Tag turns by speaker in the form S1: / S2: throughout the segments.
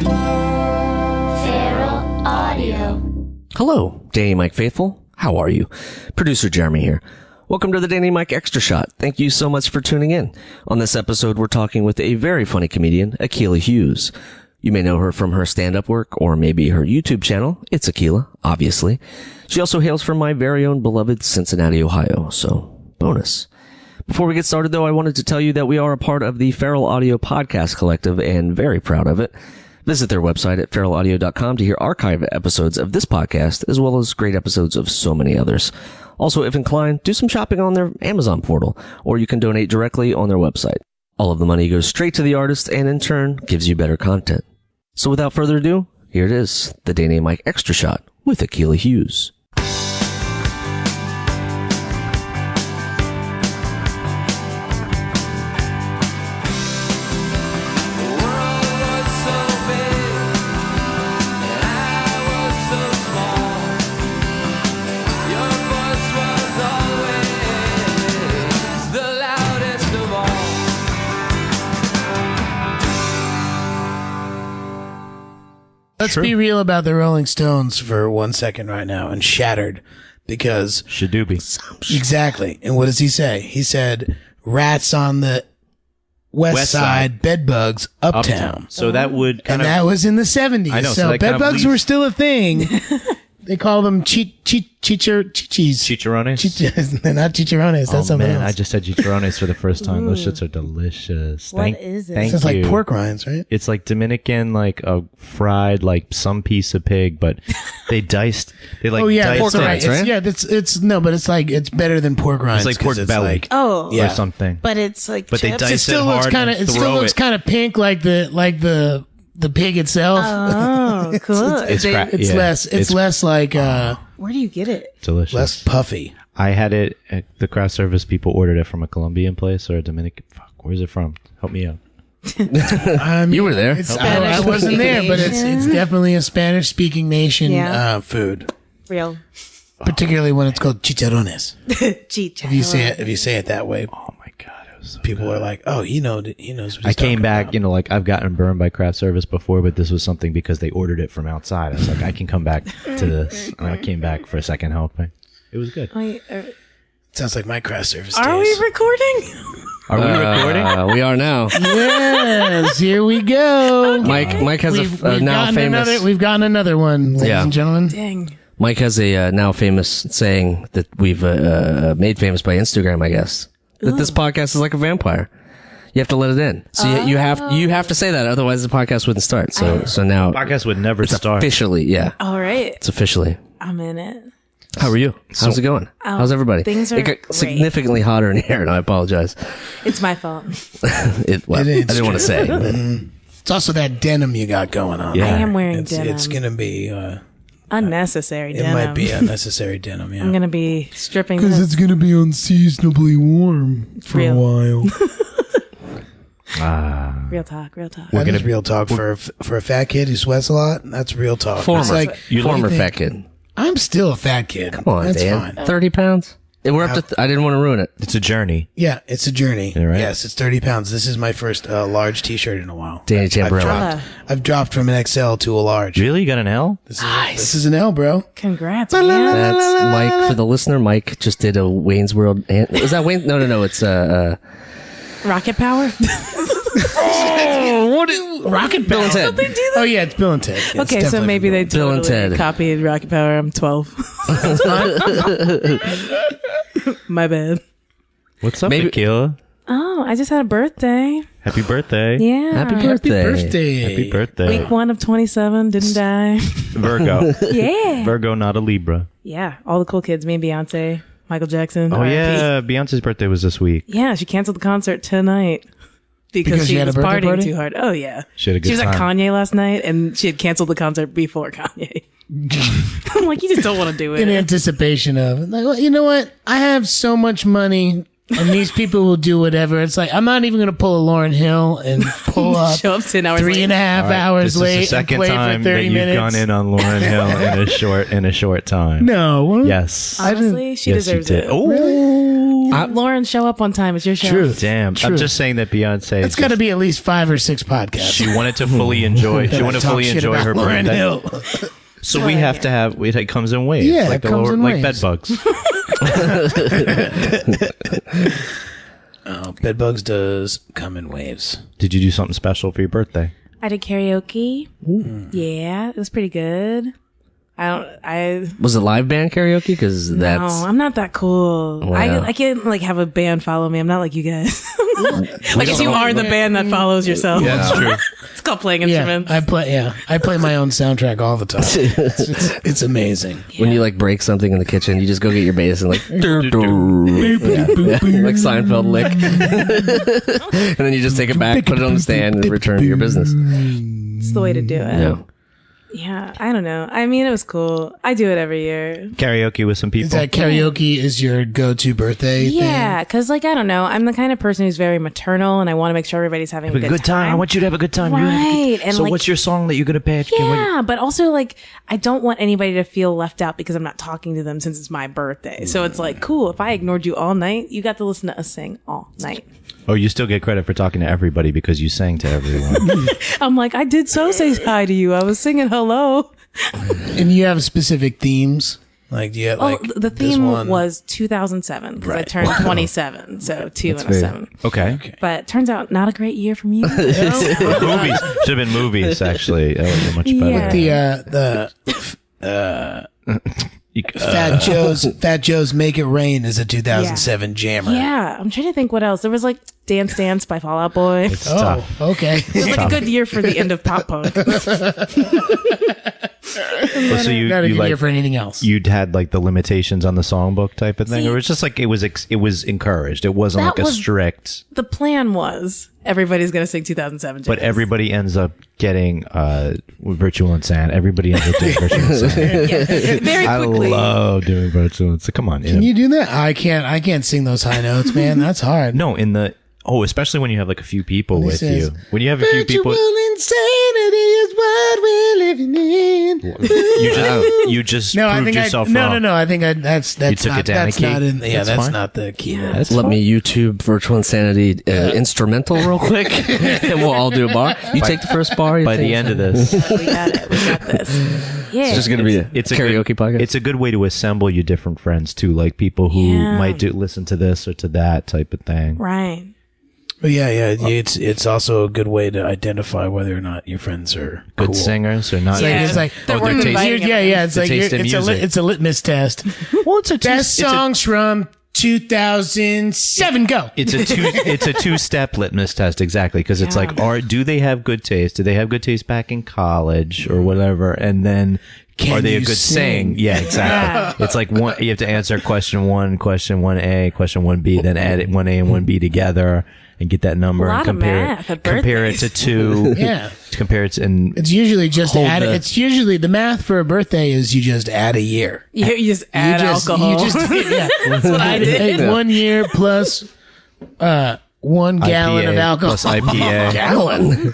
S1: Feral Audio.
S2: Hello, Danny Mike Faithful. How are you? Producer Jeremy here. Welcome to the Danny Mike Extra Shot. Thank you so much for tuning in. On this episode, we're talking with a very funny comedian, Akilah Hughes. You may know her from her stand-up work or maybe her YouTube channel. It's Akilah, obviously. She also hails from my very own beloved Cincinnati, Ohio, so bonus. Before we get started, though, I wanted to tell you that we are a part of the Feral Audio Podcast Collective and very proud of it. Visit their website at feralaudio.com to hear archive episodes of this podcast, as well as great episodes of so many others. Also, if inclined, do some shopping on their Amazon portal, or you can donate directly on their website. All of the money goes straight to the artist and, in turn, gives you better content. So without further ado, here it is, the Danny and Mike Extra Shot with Akilah Hughes.
S3: Let's be real about the Rolling Stones for 1 second right now and Shattered, because
S4: Shadoobie.
S3: Exactly. And what does he say? He said, "Rats on the west side, bedbugs uptown."
S4: So that would kind
S3: and that was in the 70s.
S4: I know, so
S3: So
S4: that kind of
S3: bedbugs
S4: leaves-
S3: were still a thing. They call them chicharrones. They're not chicharrones. That's something
S4: man,
S3: else.
S4: I just had chicharrones for the first time. Those shits are delicious.
S5: What is it?
S4: Thank
S3: It's
S4: you.
S3: like pork rinds, right?
S4: It's like Dominican, like a fried, like some piece of pig, but they diced. They like
S3: Oh yeah,
S4: diced
S3: pork
S4: it.
S3: rinds, right? It's no, but it's like it's better than pork rinds.
S4: It's like pork
S3: 'cause
S4: belly.
S3: like-
S5: Oh,
S3: Yeah.
S4: or something.
S5: but it's like
S4: But they
S5: chips.
S4: dice
S3: it
S4: it
S3: still looks
S4: hard
S3: kind of
S4: and
S3: it still
S4: throw
S3: looks
S4: it.
S3: kind of pink like the pig itself.
S5: Oh, cool.
S4: It's
S5: They-
S4: cra-
S3: It's
S4: yeah.
S3: less like
S5: Where do you get it?
S4: Delicious.
S3: less puffy.
S4: I had it at the craft service. People ordered it from a Colombian place or a Dominican. Fuck, where's it from? Help me out.
S2: You were there.
S3: I wasn't there, but it's
S5: nation.
S3: definitely a Spanish-speaking nation
S5: Yeah.
S3: food,
S5: Real.
S3: particularly when it's called chicharrones.
S5: Cheat.
S3: If you say it that way,
S4: Oh my god, it was so
S3: people are like, "Oh, he knows what he's
S4: I came
S3: talking
S4: back,
S3: about.
S4: you know, like I've gotten burned by craft service before, but this was something because they ordered it from outside. I was like, I can come back to this. And I came back for a second helping. It was good.
S5: Wait,
S3: Sounds like my craft service.
S5: are we
S3: days.
S5: recording?
S4: Are we recording?
S2: We are now.
S3: Yes, here we go.
S2: Mike has a now
S3: gotten
S2: famous.
S3: we've gotten another one, ladies
S2: Yeah.
S3: and gentlemen.
S5: Dang.
S2: Mike has a now famous saying that we've made famous by Instagram, I guess. That this podcast is like a vampire. You have to let it in. So you have to say that, otherwise the podcast wouldn't start. So now
S4: Podcast would never
S2: it's
S4: start.
S2: officially, yeah,
S5: All right.
S2: it's officially.
S5: I'm in it.
S2: How are you? How's it going? How's everybody?
S5: things are
S2: it got
S5: great.
S2: significantly hotter in here, and I apologize.
S5: It's my fault.
S2: Well,
S3: It is
S2: I didn't want to say.
S3: It's also that denim you got going on.
S4: Yeah.
S5: I am wearing
S3: It's
S5: denim.
S3: gonna be.
S5: Unnecessary
S3: It
S5: denim.
S3: might be unnecessary denim. Yeah.
S5: I'm going to be stripping this.
S3: gonna be unseasonably warm for
S5: Real.
S3: while.
S5: Real talk, real talk.
S3: That is real talk for a fat kid who sweats a lot. That's real talk.
S2: Former,
S3: It's like
S2: former fat kid.
S3: I'm still a fat kid.
S2: Come on,
S3: That's
S2: Dan.
S3: fine.
S2: 30 pounds. We're up to. I didn't want to ruin it.
S4: It's a journey.
S3: Yeah, it's a journey.
S4: Yeah, right.
S3: Yes, it's 30 pounds. This is my first large T-shirt in a while.
S2: Danny
S3: I've
S2: Chamberlain.
S3: dropped, I've dropped from an XL to a large.
S4: Really? You got an L?
S3: This is an L, bro.
S5: Congrats, man.
S2: That's Mike for the listener. Mike just did a Wayne's World. Is that Wayne? No. It's
S5: Rocket power?
S3: Rocket
S2: Bill and Ted.
S3: Oh yeah, it's Bill and Ted. Yeah, it's
S5: Okay, so
S3: definitely
S5: maybe they
S2: Bill and
S5: totally
S2: Ted.
S5: copied Rocket Power. I'm 12. My bad.
S4: What's up,
S2: Maybe-
S4: Akilah?
S5: Oh, I just had a birthday.
S4: Happy birthday.
S5: Yeah.
S2: Happy birthday.
S3: birthday.
S4: Happy birthday.
S5: Week 1 of 27, didn't die.
S4: Virgo.
S5: Yeah.
S4: Virgo, not a Libra.
S5: Yeah, all the cool kids. Me and Beyonce, Michael Jackson.
S4: Oh,
S5: RIP.
S4: yeah. Beyonce's birthday was this week.
S5: Yeah, she canceled the concert tonight because
S3: she
S5: she
S3: had a
S5: was
S3: birthday
S5: partying
S3: party?
S5: too hard. Oh, yeah.
S4: She had a good
S5: She was at
S4: time.
S5: Kanye last night, and she had canceled the concert before Kanye. I'm like, you just don't want to do
S3: In
S5: it.
S3: anticipation of, like, well, you know what? I have so much money, and these people will do whatever. It's like I'm not even going to pull a Lauryn Hill and pull up
S5: Show up 10 hours
S3: 3.5
S5: late.
S3: hours
S4: This is
S3: late
S4: the second
S3: and play
S4: time
S3: for
S4: that
S3: 30
S4: you've
S3: minutes.
S4: gone in on Lauryn Hill in a short time.
S3: No,
S4: Yes.
S5: Honestly, she
S4: Yes, you
S5: deserves
S4: did.
S5: it.
S4: Oh,
S5: Lauren, show up on time. It's your show.
S3: Truth.
S4: Damn. I'm just saying that Beyonce.
S3: It's got to be at least 5 or 6 podcasts.
S4: She wanted to fully enjoy. She wanted to
S3: Talk
S4: fully
S3: shit
S4: enjoy
S3: about
S4: her
S3: Lauryn
S4: birthday.
S3: Hill.
S4: So we have to have. It comes in waves.
S3: Yeah,
S4: like
S3: it comes in
S4: like
S3: waves.
S4: bed bugs.
S3: Bed bugs does come in waves.
S4: Did you do something special for your birthday?
S5: I did karaoke. Yeah, it was pretty good.
S2: Was it live band karaoke? Because
S5: No,
S2: that's
S5: I'm not that cool.
S2: Wow.
S5: I can't like have a band follow me. I'm not like you guys. I guess you are the band that follows yourself.
S4: Yeah, that's true.
S5: It's called playing
S3: Yeah,
S5: instruments.
S3: I play my own soundtrack all the time. It's amazing.
S2: when you like break something in the kitchen, you just go get your bass and like like Seinfeld lick, and then you just take it back, put it on the stand, and return to your business.
S5: It's the way to do it.
S2: Yeah.
S5: Yeah, I don't know. I mean, it was cool. I do it every year.
S4: Karaoke with some people.
S3: Is that karaoke is your go-to birthday thing?
S5: Yeah, because like I don't know, I'm the kind of person who's very maternal, and I want to make sure everybody's having
S4: Have a good time. I want you to have a good time. You have a
S5: Right,
S4: good-
S5: and
S4: so
S5: like-
S4: what's your song that you're gonna pick?
S5: Yeah, but also like I don't want anybody to feel left out because I'm not talking to them since it's my birthday. So it's like, cool, if I ignored you all night, you got to listen to us sing all night.
S4: Oh, you still get credit for talking to everybody because you sang to everyone.
S5: I'm like, I did so say hi to you. I was singing hello.
S3: And you have specific themes? Like, do you have, like,
S5: the
S3: this
S5: theme
S3: one?
S5: was 2007 because I
S3: Right.
S5: turned 27, so 2 and a 7.
S4: Okay.
S5: But turns out not a great year for me.
S4: Movies should have been movies. Actually, that would have been much better.
S5: Yeah.
S3: Fat Joe's "Make It Rain" is a 2007 jammer.
S5: Yeah, I'm trying to think what else. There was like Dance Dance by Fall Out Boy. It
S4: It's tough.
S3: Oh, okay.
S5: was like a good year for the end of pop punk.
S4: Well, so you
S3: Not a good
S4: like
S3: year for anything else.
S4: you'd had like the limitations on the songbook type of thing,
S5: See-
S4: or it was just like it was encouraged. It wasn't
S5: That
S4: like a
S5: was-
S4: strict.
S5: The plan was everybody's going to sing 2007.
S4: But
S5: jazz.
S4: everybody ends up getting virtual insanity. Everybody ends up doing virtual insanity.
S5: Yeah, very
S4: I
S5: quickly.
S4: love doing virtual insanity. Come on,
S3: Can you do that? I can't sing those high notes, man. That's hard.
S4: no, especially when you have like a few people with
S3: says,
S4: you. When you have a few people,
S3: Virtual insanity is what we're living in.
S4: you just
S3: No, I
S4: proved
S3: think
S4: yourself
S3: no,
S4: wrong.
S3: no. I think that's
S4: took
S3: not,
S4: it down a
S3: that's
S4: key?
S3: not in. Yeah,
S4: That's
S3: that's
S4: fine.
S3: not the key.
S4: That's
S2: Let
S4: fine.
S2: me YouTube virtual insanity instrumental real quick, and we'll all do a bar. You take the first bar. You
S4: By
S2: take
S4: the end of this,
S5: We got it. We got this. Yeah.
S2: it's just gonna be a
S4: it's a
S2: karaoke
S4: good,
S2: podcast.
S4: It's a good way to assemble your different friends too, like people who
S5: Yeah.
S4: might listen to this or to that type of thing.
S5: right.
S3: But yeah. It's also a good way to identify whether or not your friends are
S4: Good
S3: cool.
S4: singers or not.
S5: Yeah.
S3: It's like
S5: They're
S4: their
S5: worth
S4: taste-
S5: inviting
S3: yeah.
S5: everybody.
S3: It's
S4: The
S3: like
S4: taste in music.
S3: it's a litmus test.
S4: Well, it's a
S3: Best songs from 2007. Go.
S4: It's a two-step litmus test, exactly, because it's like, do they have good taste? Do they have good taste back in college or whatever? And then are they a
S3: you
S4: good
S3: sing?
S4: Yeah, exactly. It's like one. You have to answer question 1, question 1A, question 1B, then add it 1A and 1B together and get that number
S5: A lot
S4: and
S5: of math at
S4: compare it to 2.
S3: Yeah.
S4: Compare it to, and
S3: It's usually just
S4: Hold
S3: add.
S4: the-
S3: It's usually the math for a birthday is you just add a year.
S5: You just add alcohol.
S3: You just yeah. That's what I did. 1 year plus 1 gallon
S4: IPA
S3: of alcohol.
S4: plus IPA.
S3: Gallon.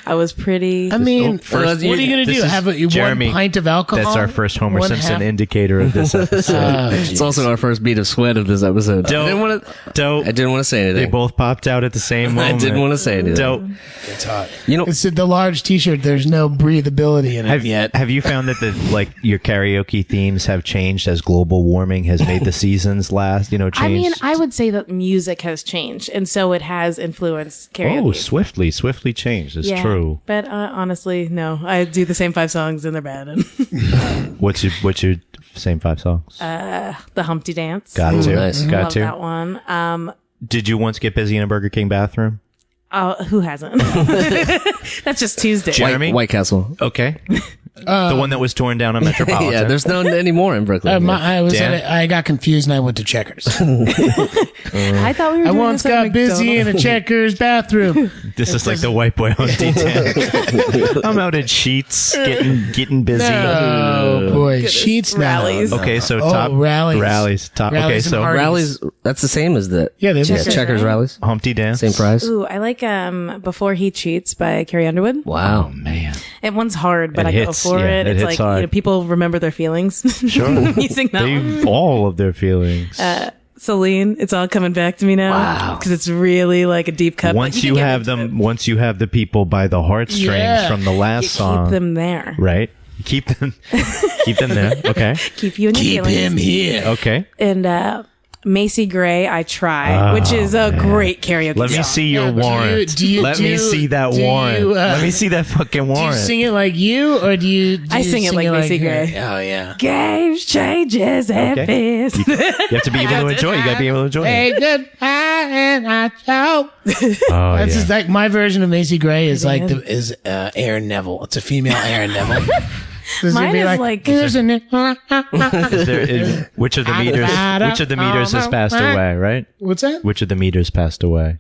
S5: I was pretty.
S3: I mean,
S4: first-
S3: what are you going to
S4: this
S3: do?
S4: is
S3: Have
S4: Jeremy.
S3: 1 pint of alcohol?
S4: That's our first Homer
S3: 1/2
S4: Simpson indicator of this episode.
S2: It's also our first beat of sweat of this episode. I didn't want to say anything.
S4: They both popped out at the same
S2: I
S4: moment.
S2: didn't want to say anything.
S4: Dope.
S3: It's hot.
S2: You know,
S3: It's the large T-shirt. There's no breathability in it yet.
S4: Have you found that your karaoke themes have changed as global warming has made the seasons last? Changed.
S5: I mean, I would say that music has changed, and so it has influenced karaoke.
S4: swiftly changed. It's true.
S5: But honestly, no. I do the same 5 songs and they're bad. And
S4: What's your same 5 songs?
S5: the Humpty Dance.
S4: Got
S2: Ooh,
S4: to.
S2: nice.
S4: Got
S5: Love
S4: to.
S5: that one.
S4: Did you once get busy in a Burger King bathroom?
S5: Who hasn't? That's just Tuesday.
S4: Jeremy?
S2: White Castle.
S4: Okay. The one that was torn down on Metropolitan.
S2: Yeah, there's none anymore in Brooklyn.
S4: Dan?
S3: I got confused and I went to Checkers.
S5: I thought we were
S3: I
S5: doing
S3: once
S5: this at
S3: got busy in a Checkers bathroom.
S4: This is like the white boy on D10. I'm out at Sheets getting busy.
S3: Oh boy, sheets now.
S5: Rallies.
S4: Okay, so
S3: Oh,
S4: top
S3: rallies.
S4: top.
S3: Rallies
S4: Okay,
S3: and
S4: so
S3: Hardee's.
S2: Rallies, that's the same as the
S3: Yeah, they're the same.
S2: Checkers
S5: Right?
S2: rallies.
S4: Humpty Dance.
S2: Same price.
S5: Ooh, I like Before He Cheats by Carrie Underwood.
S2: Wow.
S4: Man.
S5: It one's hard, but
S4: It
S5: I go
S4: hits,
S5: for
S4: yeah,
S5: it.
S4: it
S5: It's
S4: hits
S5: like
S4: hard.
S5: people remember their feelings.
S4: Sure.
S5: Using that one.
S4: All of their feelings.
S5: Celine, it's all coming back to me now.
S3: Wow.
S5: Because it's really like a deep cut.
S4: Once you have them, once you have the people by the heartstrings from the last song,
S5: keep them there.
S4: right? Keep them there. Okay.
S5: Keep you in your
S3: Keep
S5: feelings.
S3: him here.
S4: Okay.
S5: And Macy Gray, I Try, which is a great karaoke
S4: Let me
S5: song.
S4: see your
S3: Yeah,
S4: warrant. Let me see that warrant. Let me see that fucking
S3: Do you
S4: warrant.
S3: sing it like you, or do you?
S5: I sing it like Macy
S3: her?
S5: Gray.
S3: Oh yeah.
S5: Games, changes, and
S4: Okay.
S5: fears.
S4: You have to be able to enjoy it. You got to be able to enjoy
S3: Hey,
S4: it.
S3: goodbye and I choke.
S4: Oh,
S3: That's
S4: yeah.
S3: just like my version of Macy Gray is like
S5: is.
S3: is Aaron Neville. It's a female Aaron Neville. So it's gonna
S5: Mine
S3: be
S5: is like-
S3: isn't it?
S4: Which of the meters has passed away, right?
S3: What's that?
S4: Which of the meters passed away?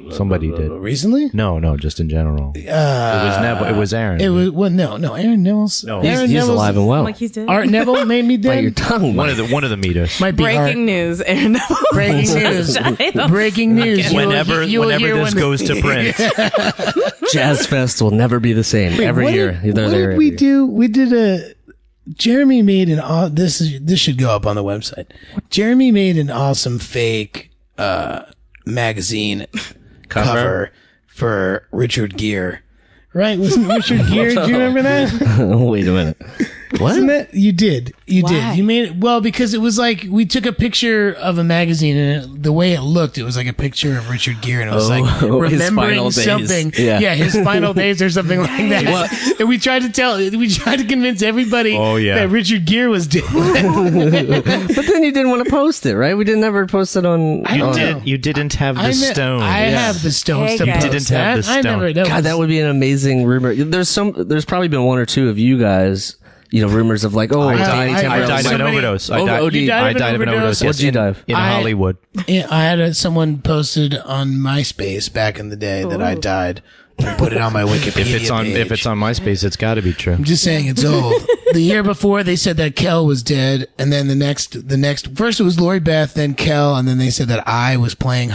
S4: Somebody did.
S3: Recently?
S4: No, just in general. It was Neville. It was Aaron.
S3: It was no. Aaron Neville's.
S4: No.
S3: Aaron
S2: He's
S3: Neville's,
S2: alive and well.
S5: Like he's dead.
S3: Art Neville made me
S2: Bite your
S3: dead.
S2: tongue.
S4: one
S2: Mike.
S4: of the meters.
S3: Might be
S5: Breaking news, Aaron Neville.
S3: Breaking news.
S5: died.
S3: Breaking news.
S4: Whenever
S3: You will hear
S4: this
S3: when-
S4: goes to print,
S2: Jazz Fest will never be the same every
S3: What
S2: year.
S3: did-
S2: They're
S3: what
S2: there
S3: did
S2: every
S3: we
S2: year.
S3: do? We did a. Jeremy made this should go up on the website. Jeremy made an awesome fake magazine cover for Richard Gere. Right? Wasn't Richard Gere? Do you remember that?
S2: Wait a minute.
S3: Wasn't that you did? You
S5: Why?
S3: did. You made it well because it was like we took a picture of a magazine and the way it looked, it was like a picture of Richard Gere and it was like
S2: his
S3: remembering
S2: final days.
S3: something.
S2: Yeah.
S3: His final days or something like that. And we tried to convince everybody that Richard Gere was dead.
S2: But then you didn't want to post it, right? We didn't ever post it on.
S4: you didn't have the stone.
S3: I have the stones
S5: Hey,
S3: to
S5: guys.
S3: post.
S4: Didn't have the
S3: I never.
S4: stone.
S2: God, that would be an amazing rumor. There's probably been one or two of you guys, rumors of like,
S4: I
S2: dying
S4: died of an
S2: temporarily.
S4: overdose.
S2: Oh, OD.
S3: You died
S4: I
S3: of an
S4: died of an
S3: overdose?
S4: overdose. Yes,
S2: What'd you die of?
S4: in Hollywood.
S3: Yeah, I had someone posted on MySpace back in the day that I died. And put it on my Wikipedia
S4: If it's on MySpace, it's got to be true.
S3: I'm just saying it's old. The year before they said that Kel was dead, and then the next first it was Lori Beth, then Kel, and then they said that I was playing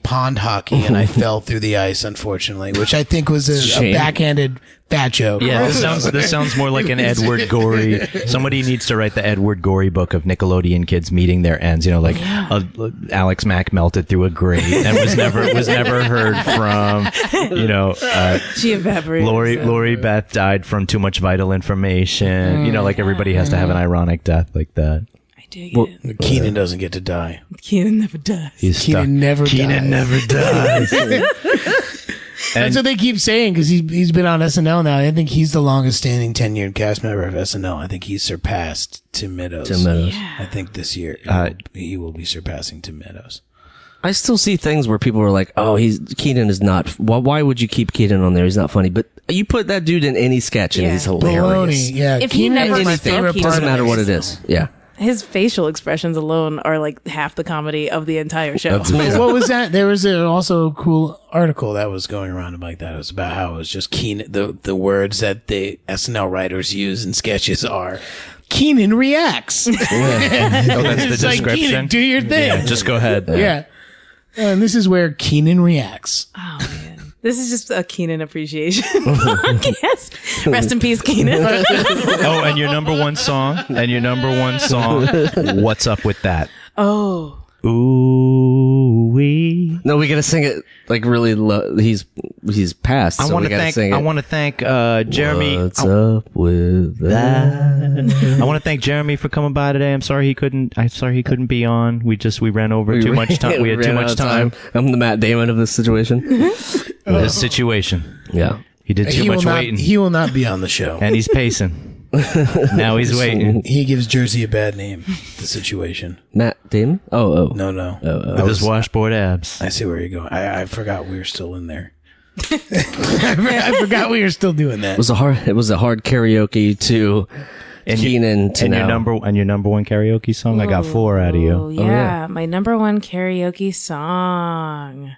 S3: pond hockey, and I fell through the ice, unfortunately, which I think was a
S2: Shame.
S3: backhanded fat joke.
S4: Yeah, this sounds more like an Edward Gorey. Somebody needs to write the Edward Gorey book of Nickelodeon kids meeting their ends. Alex Mack melted through a grate and was never heard from.
S5: She evaporated.
S4: Lori Beth died from too much vital information. Like everybody has to have an ironic death like that.
S5: I dig it.
S3: Keenan doesn't get to die.
S5: Keenan never does.
S4: He's
S3: Keenan
S4: stuck.
S3: never
S4: Keenan
S3: dies.
S4: never dies.
S3: That's what they keep saying because he's been on SNL now. I think he's the longest standing tenured cast member of SNL. I think he's surpassed Tim Meadows. I think this year he will be surpassing Tim Meadows.
S2: I still see things where people are like, "Oh, Keenan is not. Why would you keep Keenan on there? He's not funny." But you put that dude in any sketch, and
S5: Yeah.
S2: he's hilarious.
S3: Baloney. Yeah,
S5: If he
S3: Keenan
S5: never
S3: is my
S5: spoke,
S3: favorite
S5: he
S3: part
S2: Doesn't
S3: of
S2: matter
S3: it.
S2: what it is. Yeah.
S5: His facial expressions alone are like half the comedy of the entire show.
S2: That's amazing.
S3: What was that? There was also a cool article that was going around like that. It was about how it was just Keenan. The words that the SNL writers use in sketches are Keenan reacts.
S4: Oh, that's the
S3: It's like,
S4: description.
S3: Keenan, do your thing.
S4: Yeah, just go ahead.
S3: Yeah. And this is where Keenan reacts.
S5: Oh man. This is just a Keenan appreciation podcast. Rest in peace, Keenan.
S4: Oh, and your number one song. What's up with that?
S5: Oh.
S4: Ooh wee.
S2: No, we gotta sing it like really low. He's passed.
S4: I
S2: so
S4: want
S2: we
S4: to
S2: gotta
S4: thank.
S2: sing it.
S4: I want to thank Jeremy.
S2: What's up with that?
S4: I want to thank Jeremy for coming by today. I'm sorry he couldn't be on. We ran over too much time. We had too
S2: ran out
S4: much
S2: of
S4: time.
S2: I'm the Matt Damon of this situation.
S4: This situation.
S2: Yeah.
S4: He did too much waiting,
S3: He will not be on the show.
S4: and he's pacing. Now he's waiting
S3: He gives Jersey a bad name. The situation.
S2: Matt Damon? Oh.
S3: No.
S4: with his washboard abs.
S3: I see where you're going. I forgot we were still in there. I forgot we were still doing that.
S2: It was a hard karaoke to Keenan to
S4: And
S2: now.
S4: your number one karaoke song. I got 4 out of you.
S5: Oh, yeah. My number one karaoke song.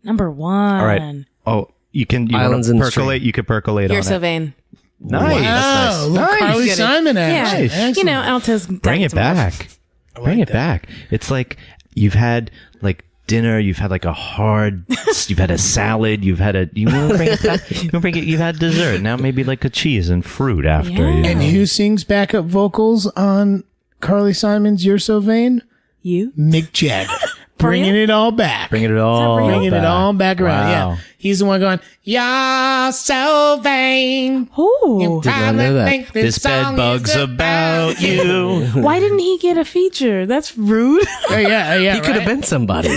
S5: Number one.
S4: All right. Oh, you
S2: Islands in the
S4: percolate. You could percolate
S5: You're
S4: on
S5: so
S4: it.
S5: vain.
S4: Nice.
S3: Wow, little
S4: Nice.
S3: Carly
S5: Get it.
S3: Simon action.
S5: Yeah.
S3: Excellent.
S5: You know, Alto's
S4: Bring it back. Bring it back. It's like you've had like dinner. You've had like you've had a salad. You want to bring it back. You've had dessert. Now maybe like a cheese and fruit after.
S5: Yeah.
S3: And who sings backup vocals on Carly Simon's "You're So Vain"?
S5: You?
S3: Mick Jagger. Bringing it all back.
S4: Bringing it all
S5: real?
S3: Bringing it all back around.
S4: Wow.
S3: Yeah. He's the one going, "You're so vain.
S5: Ooh.
S2: Did not know that.
S3: Think
S4: This
S3: song
S4: bed bug's
S3: is
S4: about you.
S5: Why didn't he get a feature? That's rude.
S3: Yeah.
S2: He could have been somebody.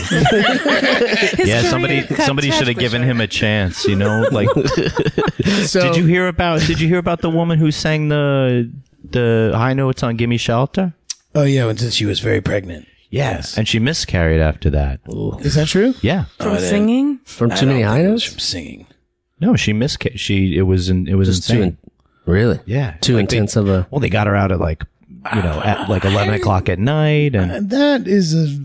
S4: Yeah, somebody should have given him a chance, you know? Like,
S3: So,
S4: did you hear about the woman who sang the high notes on "Gimme Shelter"?
S3: Oh, yeah. Until she was very pregnant.
S4: Yes. And she miscarried after that.
S3: Is that true?
S4: Yeah.
S5: From singing?
S2: From too many high notes?
S3: From singing.
S4: No, she miscarried. It was insane.
S2: Really?
S4: Yeah.
S2: Too
S4: Like
S2: intense of a.
S4: Well, they got her out at like 11 o'clock at night, and
S3: That is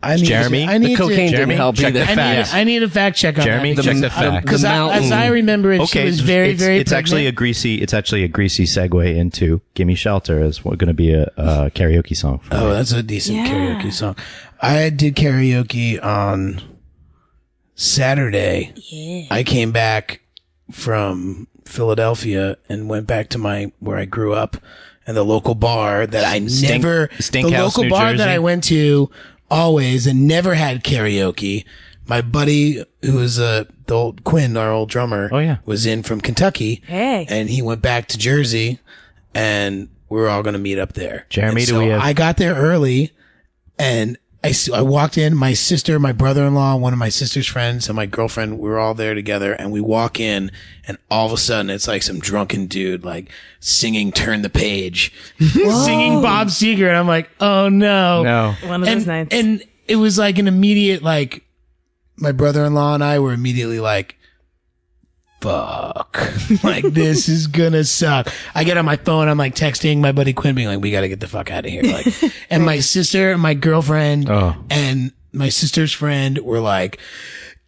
S3: I need
S4: Jeremy?
S3: I need
S2: The cocaine
S3: to,
S2: didn't help
S4: check
S2: either.
S4: the facts.
S3: I need a fact check on
S4: Jeremy,
S3: that.
S4: check the facts.
S3: Because
S2: The mountain.
S3: as I remember it, she
S4: okay,
S3: was very, very
S4: it's actually a
S3: pregnant.
S4: greasy segue into "Gimme Shelter" as going to be a karaoke song. For
S3: Oh,
S4: me.
S3: that's a decent
S5: Yeah.
S3: karaoke song. I did karaoke on Saturday. Yeah. I came back from Philadelphia and went back to where I grew up, and the local bar that I the
S4: Stinkhouse,
S3: local
S4: New
S3: bar
S4: Jersey?
S3: that I went to always and never had karaoke. My buddy, who was the old Quinn, our old drummer,
S4: Oh, yeah.
S3: was in from Kentucky.
S5: Hey.
S3: And he went back to Jersey, and we were all going to meet up there.
S4: Jeremy,
S3: And
S4: do we have-
S3: I got there early, and I walked in. My sister, my brother-in-law, one of my sister's friends, and my girlfriend, we were all there together, and we walk in, and all of a sudden, it's like some drunken dude, like, singing "Turn the Page," singing Bob Seger, and I'm like, oh no.
S4: No.
S5: One of those nights.
S3: And it was like an immediate, like, my brother-in-law and I were immediately like, fuck, like, this is gonna suck. I get on my phone, I'm like texting my buddy Quinn being like, we gotta get the fuck out of here. Like, and my sister and my girlfriend and my sister's friend were like,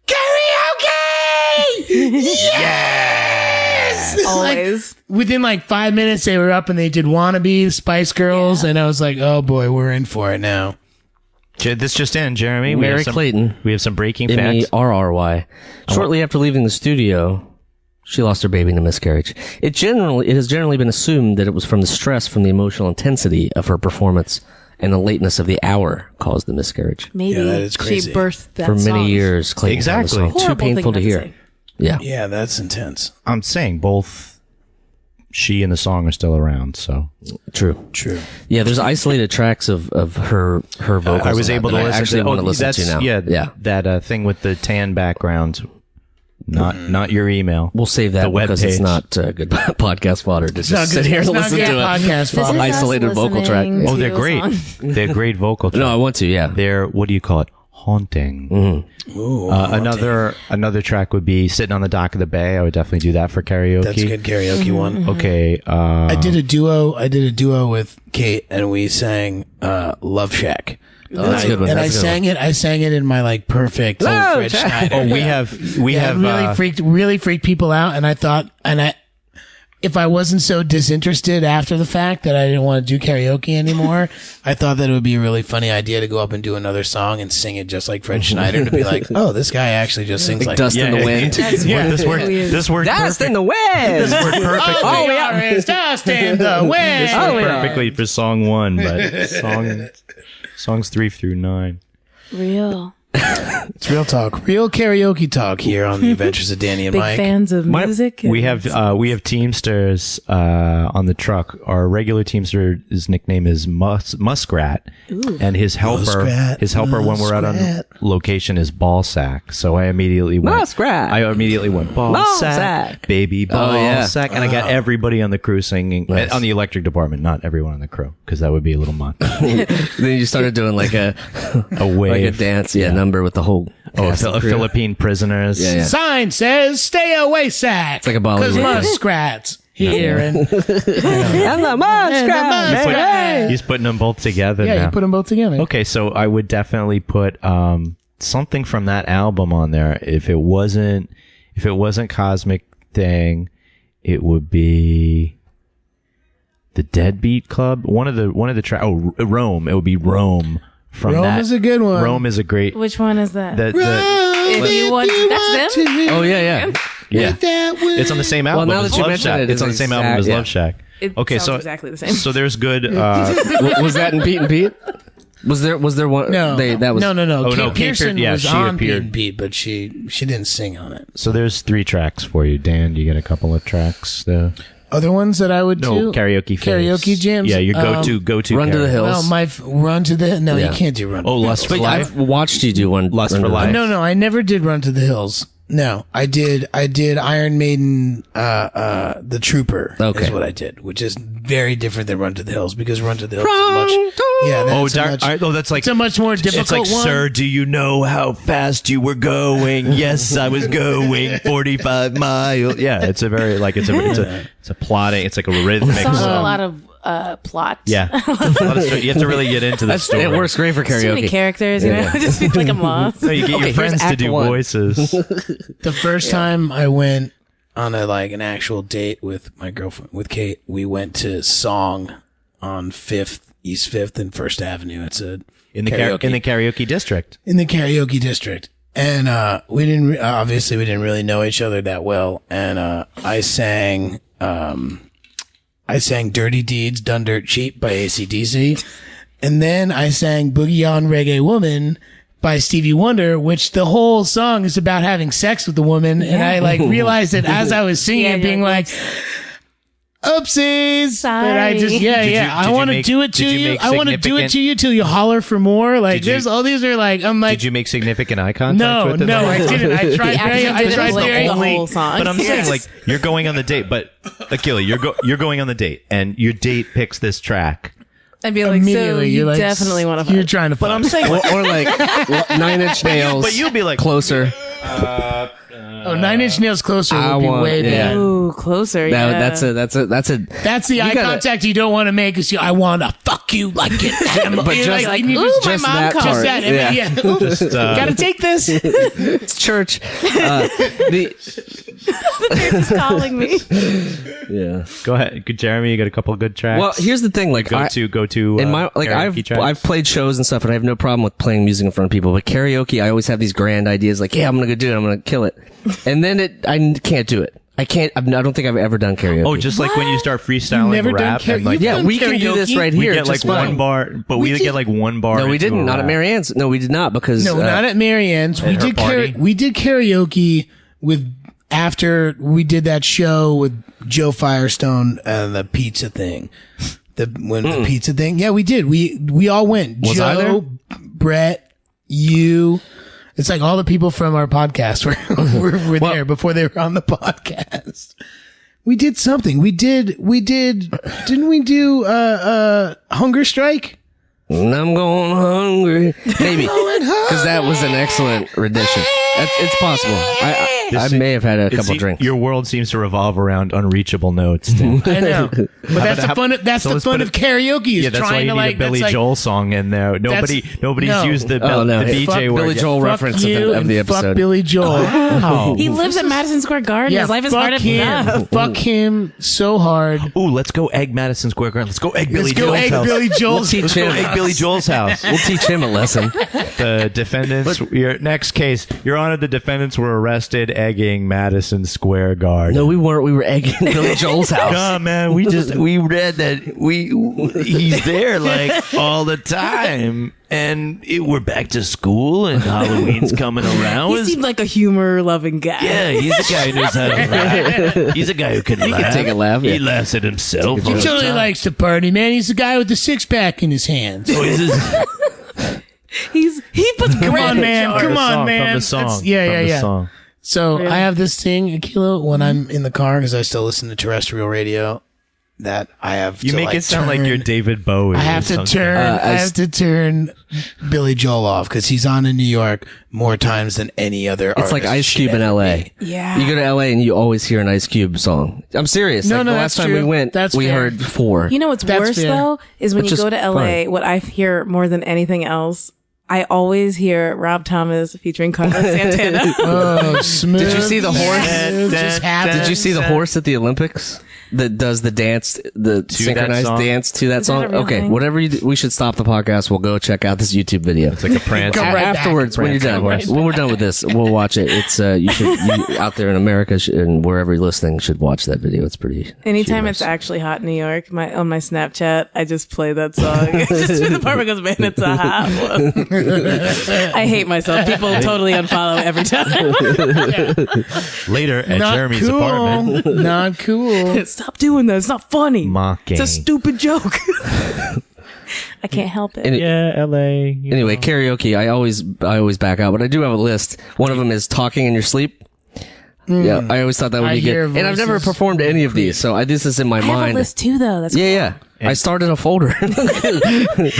S3: karaoke! Yes!
S5: Always.
S3: Like, within like 5 minutes, they were up and they did Wannabe, Spice Girls, and I was like, oh boy, we're in for it now.
S4: This just in, Jeremy.
S2: Mary
S4: have some,
S2: Clayton.
S4: We have some breaking facts.
S2: M-E-R-R-Y. Shortly after leaving the studio, she lost her baby in a miscarriage. It has generally been assumed that it was from the stress from the emotional intensity of her performance and the lateness of the hour caused the miscarriage.
S5: Maybe
S3: Yeah, that is crazy.
S5: she birthed that
S2: For many
S5: song.
S2: years, Clayton found the
S4: Exactly.
S2: song too
S5: Horrible thing
S2: painful to
S5: not to
S2: hear.
S5: say.
S2: Yeah.
S3: Yeah, that's intense.
S4: I'm saying both she and the song are still around, so
S2: True.
S3: True.
S2: Yeah, there's isolated tracks of her vocals.
S4: I was
S2: on that
S4: able
S2: that
S4: to
S2: I
S4: listen
S2: actually
S4: to.
S2: want to listen
S4: that's,
S2: to now.
S4: Yeah, that thing with the tan background. Not your email.
S2: We'll save that
S4: The web
S2: because it's
S4: page.
S2: not good podcast fodder to
S3: not
S2: just sit
S3: good-
S2: here and
S3: it's not
S2: listen
S3: good
S2: to
S3: podcast
S5: This
S3: fodder.
S5: is us
S2: isolated vocal track.
S5: listening
S4: Oh,
S5: to
S4: they're
S5: a
S4: great.
S5: song.
S4: They're great vocal tracks.
S2: No, I want to, yeah.
S4: They're, what do you call it? Haunting.
S3: Ooh,
S4: Another track would be "Sitting on the Dock of the Bay." I would definitely do that for karaoke.
S3: that's a good karaoke one.
S4: Okay.
S3: I did a duo with Kate, and we sang "Love Shack."
S2: Oh, that's a good one.
S3: And
S2: That's a good one.
S3: I sang it in my like perfect old Fred Schneider.
S4: Oh, we have
S3: It really freaked people out, and I thought, if I wasn't so disinterested after the fact that I didn't want to do karaoke anymore, I thought that it would be a really funny idea to go up and do another song and sing it just like Fred Schneider, to be like, oh, this guy actually just sings like
S2: Dust in the Wind.
S4: This worked. This worked.
S2: Dust in
S4: perfect.
S2: the Wind.
S4: This worked perfectly.
S3: Oh, yeah, it's dust in the wind.
S4: This worked perfectly for song 1, but songs 3 through 9.
S5: Real.
S3: It's real talk, real karaoke talk here on the Adventures of Danny and
S5: Big
S3: Mike.
S5: fans of music.
S4: We have Teamsters on the truck. Our regular Teamster's nickname is Muskrat, and his helper when we're out on
S3: Muskrat.
S4: location is Ballsack. So I immediately went
S2: Muskrat.
S4: Ballsack, baby Ballsack,
S2: yeah.
S4: and I got everybody on the crew singing
S2: Nice.
S4: on the electric department. Not everyone on the crew, because that would be a little much.
S2: Then you started doing like a
S4: wave.
S2: like a dance, number with the whole cast and crew.
S4: Philippine prisoners.
S2: Yeah.
S3: Sign says, stay away, sack. It's
S2: like a Bollywood.
S3: Because muskrats here. And
S2: And the Muskrat.
S4: He's putting them both together
S3: yeah,
S4: now.
S3: you put them both together.
S4: Okay, so I would definitely put something from that album on there. If it wasn't Cosmic Thing, it would be the Deadbeat Club. One of the tracks. Oh, Rome. It would be Rome. From
S3: Rome
S4: that.
S3: is a good one.
S4: Rome is a great.
S5: Which one is that?
S3: If
S5: you want- that's them?
S2: Oh yeah.
S4: Yeah. It's on the same album
S2: now
S4: as
S2: that you
S4: Love
S2: mention
S4: Shack.
S2: it,
S4: It's on the same album as Love Shack.
S5: It
S4: Okay,
S5: sounds
S4: so
S5: exactly the same.
S4: So there's good.
S2: Was that in Pete and Pete? Was there one?
S3: No,
S2: that was
S3: no.
S4: Oh,
S3: Kate
S4: no, Kate
S3: Pearson
S4: Pearson, yeah,
S3: was
S4: she
S3: on
S4: appeared.
S3: Pete and Pete, but she didn't sing on it.
S4: So there's 3 tracks for you, Dan. You get a couple of tracks.
S3: Other ones that I would do?
S4: Karaoke
S3: jams.
S4: Yeah, your go-to.
S2: Run to the
S4: karaoke.
S2: Hills.
S3: Well, Run to the No,
S2: Yeah.
S3: you can't do Run.
S4: Oh,
S3: to the
S4: Lust for
S3: Hills.
S4: Life.
S2: I've watched you do one.
S4: Lust for Life.
S3: No, I never did Run to the Hills. No, I did Iron Maiden, The Trooper.
S2: Okay.
S3: Is what I did, which is very different than Run to the Hills because Run to the Hills is much. Yeah,
S4: That's like
S3: it's a much more difficult
S4: it's like,
S3: one.
S4: sir, do you know how fast you were going? Yes, I was going 45 miles. Yeah, it's a very like it's a plotting. It's like a rhythmic
S5: Song with a
S4: song.
S5: lot of plot.
S4: Yeah, a lot of you have to really get into the story.
S2: It works great for
S5: Too many
S2: karaoke.
S5: characters, you know. I just feel like I'm lost.
S4: No, you get your
S2: Okay,
S4: friends
S2: here's
S4: to
S2: Act
S4: do
S2: 1.
S4: voices.
S3: The first time I went on an actual date with my girlfriend, with Kate, we went to Song on East 5th and First Avenue. It's a
S4: in the karaoke district.
S3: in the karaoke district. And, we didn't really know each other that well. And, I sang Dirty Deeds Done Dirt Cheap by AC/DC. And then I sang Boogie on Reggae Woman by Stevie Wonder, which the whole song is about having sex with the woman. And I realized it as I was singing
S5: Yeah,
S3: it, being like, oopsies.
S5: Sorry.
S3: But I just, I want to do it to you. I want to do it to you till you holler for more. Like,
S4: Did you-
S3: there's all these are like, I'm like,
S4: Did you make significant eye contact
S3: no,
S4: with them?
S3: no, I didn't. I tried very, I tried very.
S5: the whole song.
S4: But I'm saying, like, you're going on the date, but Akilah, you're going on the date, and your date picks this track.
S5: I'd be like, so
S3: Immediately,
S5: you
S3: you're like,
S5: definitely want to
S3: You're
S5: fuck.
S3: trying to.
S4: But I'm saying,
S2: or like 9 Inch Nails.
S4: but you'll be like,
S2: Closer.
S3: Oh, 9 Inch Nails Closer
S2: I
S3: would be
S2: want-
S3: way
S2: yeah.
S3: better.
S5: Ooh, closer.
S2: That,
S5: Yeah.
S2: That's a.
S3: That's the eye
S2: gotta-
S3: contact you don't want to make. Is I want to fuck you like an animal.
S2: But
S3: You're
S2: just-
S3: like, you
S5: ooh,
S3: just,
S5: my
S2: just
S5: mom
S2: that
S5: called.
S2: part.
S3: just that.
S2: Yeah.
S3: Yeah. Gotta take this.
S2: It's church.
S5: It's calling me.
S2: Yeah.
S4: go ahead, good Jeremy. You got a couple of good tracks.
S2: Well, here's the thing. Like,
S4: go to.
S2: in my
S4: karaoke
S2: I've played shows and stuff, and I have no problem with playing music in front of people. But karaoke, I always have these grand ideas, like, yeah, I'm gonna go do it, I'm gonna kill it, and then I can't do it. I can't. I don't think I've ever done karaoke.
S4: Oh, just like when you start freestyling
S3: never done
S4: rap, and like
S3: You've
S2: yeah,
S3: done
S2: we can do this
S3: karaoke?
S2: right
S4: we
S2: here.
S4: get
S2: It's
S4: like
S2: just fine.
S4: one bar, but we get like one bar.
S2: No, we
S4: into a
S2: didn't. Not at
S4: rap.
S2: Marianne's. No, we did not because
S3: No, not at Marianne's. We
S4: her
S3: did
S4: party?
S3: we did karaoke with after we did that show with Joe Firestone and the pizza thing. The pizza thing. Yeah, we did. We all went.
S2: Was I there?
S3: Joe, Brett, you. It's like all the people from our podcast were there before they were on the podcast. We did something. Didn't we do Hunger Strike?
S2: I'm going hungry. Maybe because that was an excellent rendition. It's possible. I may have had a couple drinks.
S4: Your world seems to revolve around unreachable notes. Tim.
S3: I know, but that's the fun. That's
S4: so
S3: the
S4: let's
S3: fun
S4: put
S3: of
S4: it-
S3: karaoke. Is
S4: Yeah, that's why
S3: trying
S4: you
S3: to
S4: need
S3: like
S4: a Billy
S3: that's like,
S4: Joel song in there. Nobody's
S3: no.
S4: used the
S2: Oh, no.
S4: the
S2: Hey,
S4: BJ
S2: fuck
S4: word.
S2: Billy
S4: yet.
S2: Joel
S3: fuck
S2: reference
S3: you
S2: of the
S3: and fuck
S2: episode.
S3: Billy Joel.
S5: He lives at Madison Square Garden. His life is hard
S3: fuck him.
S5: enough.
S3: Fuck him so hard.
S4: Ooh, let's go egg Madison Square Garden. Let's go egg Billy
S3: Let's go
S4: Joel's
S3: egg
S4: house.
S3: Billy Joel's.
S2: Teach
S4: Let's go
S2: him.
S4: egg Billy Joel's house.
S2: We'll teach him a lesson.
S4: The defendants. Your next case, Your Honor. The defendants were arrested egging Madison Square Garden.
S2: No, we weren't. We were egging Billy Joel's house.
S4: God, man, we read that he's there like all the time, and we're back to school, and Halloween's coming around.
S5: He seemed like a humor-loving guy.
S4: Yeah, he's a guy who knows how to laugh. He's a guy who can laugh.
S2: take a laugh,
S4: He
S2: yeah.
S4: laughs at himself.
S3: He totally likes to party, man. He's the guy with the 6-pack in his hands.
S4: Oh, is this
S5: He puts
S3: Come on, man. Come on, man.
S4: From the song.
S3: That's- Yeah,
S4: From
S3: yeah,
S4: the
S3: yeah.
S4: song.
S3: So
S5: Really?
S3: I have this thing, Akilah, when I'm in the car because I still listen to terrestrial radio. That I have.
S4: You
S3: to,
S4: make
S3: like,
S4: it sound like
S3: turn-
S4: you're David Bowie.
S3: I have to turn. I have to turn Billy Joel off because he's on in New York more times than any other.
S2: It's like
S3: artist
S2: Ice
S3: should
S2: Cube in
S3: ever
S2: L.A.
S3: be.
S5: Yeah.
S2: You go to L.A. and you always hear an Ice Cube song. I'm serious.
S3: No,
S2: Like,
S3: no,
S2: the last
S3: that's
S2: time we
S3: true.
S2: went,
S3: That's
S2: we
S3: fair.
S2: heard 4.
S5: You know what's
S3: That's
S5: worse
S3: fair.
S5: though is when
S2: Which
S5: you
S2: is
S5: go to LA.
S2: fine.
S5: What I hear more than anything else, I always hear Rob Thomas featuring Carlos Santana.
S3: Oh, smooth.
S2: Did you see the horse?
S3: Smooth just happened.
S2: Did you see the horse at the Olympics? that does the dance, the synchronized
S4: song?
S2: dance to that
S5: Is that a
S2: song.
S5: real
S2: Okay,
S5: thing?
S2: whatever you do, we should stop the podcast. We'll go check out this YouTube video.
S4: It's like a prance.
S3: Come right back.
S2: Afterwards, when you're done,
S3: Right
S2: when we're done with this, we'll watch it. It's you out there in America and wherever you're listening should watch that video. It's pretty.
S5: Anytime
S2: humorous.
S5: it's actually hot in New York, on my Snapchat, I just play that song. Just the apartment goes, man, it's a hot one. I hate myself. People totally unfollow every time.
S4: Later at
S3: Not
S4: Jeremy's
S3: cool.
S4: apartment.
S3: Not cool.
S5: Stop doing that. It's not funny.
S4: Mocking.
S5: It's a stupid joke. I can't help it.
S2: And
S4: Yeah, L.A. you
S2: anyway,
S4: know.
S2: karaoke. I always back out, but I do have a list. One of them is talking in your sleep. Yeah, I always thought that would
S3: I
S2: be
S3: hear
S2: good. And I've never
S3: voices.
S2: performed any of these, so this is in my
S5: I have
S2: mind.
S5: a list too, though. That's
S2: Yeah. I started a folder.
S5: cool.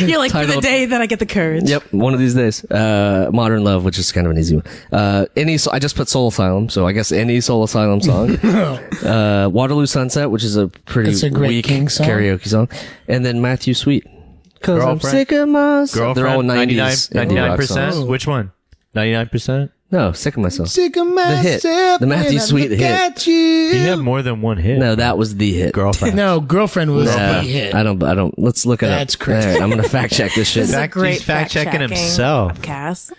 S5: You're like, for the
S2: Titled-
S5: day that I get the courage.
S2: Yep, one of these days. Modern Love, which is kind of an easy one. I just put Soul Asylum, so I guess any Soul Asylum song. Waterloo Sunset, which is a pretty
S3: That's a great
S2: weak
S3: King song.
S2: karaoke song. And then Matthew Sweet. 'Cause I'm
S4: Girlfriend.
S2: sick of myself. They're all
S4: Girlfriend,
S2: 90s. indie rock
S4: 99%.
S2: songs.
S4: Which one? 99%?
S2: No, sick of myself.
S3: Sick of
S2: The hit.
S3: myself.
S2: The Matthew
S3: when I
S2: Sweet
S3: look
S2: hit.
S3: at you.
S4: You have more than one hit.
S2: No, that was the hit.
S4: Girlfriend.
S3: No, girlfriend was
S2: Nah,
S3: the hit.
S2: I don't. Let's look it
S3: That's
S2: up.
S3: crazy.
S2: All right, I'm gonna fact check this shit.
S5: This is a
S4: Fact-
S5: great
S4: he's fact-checking himself.
S5: Podcast.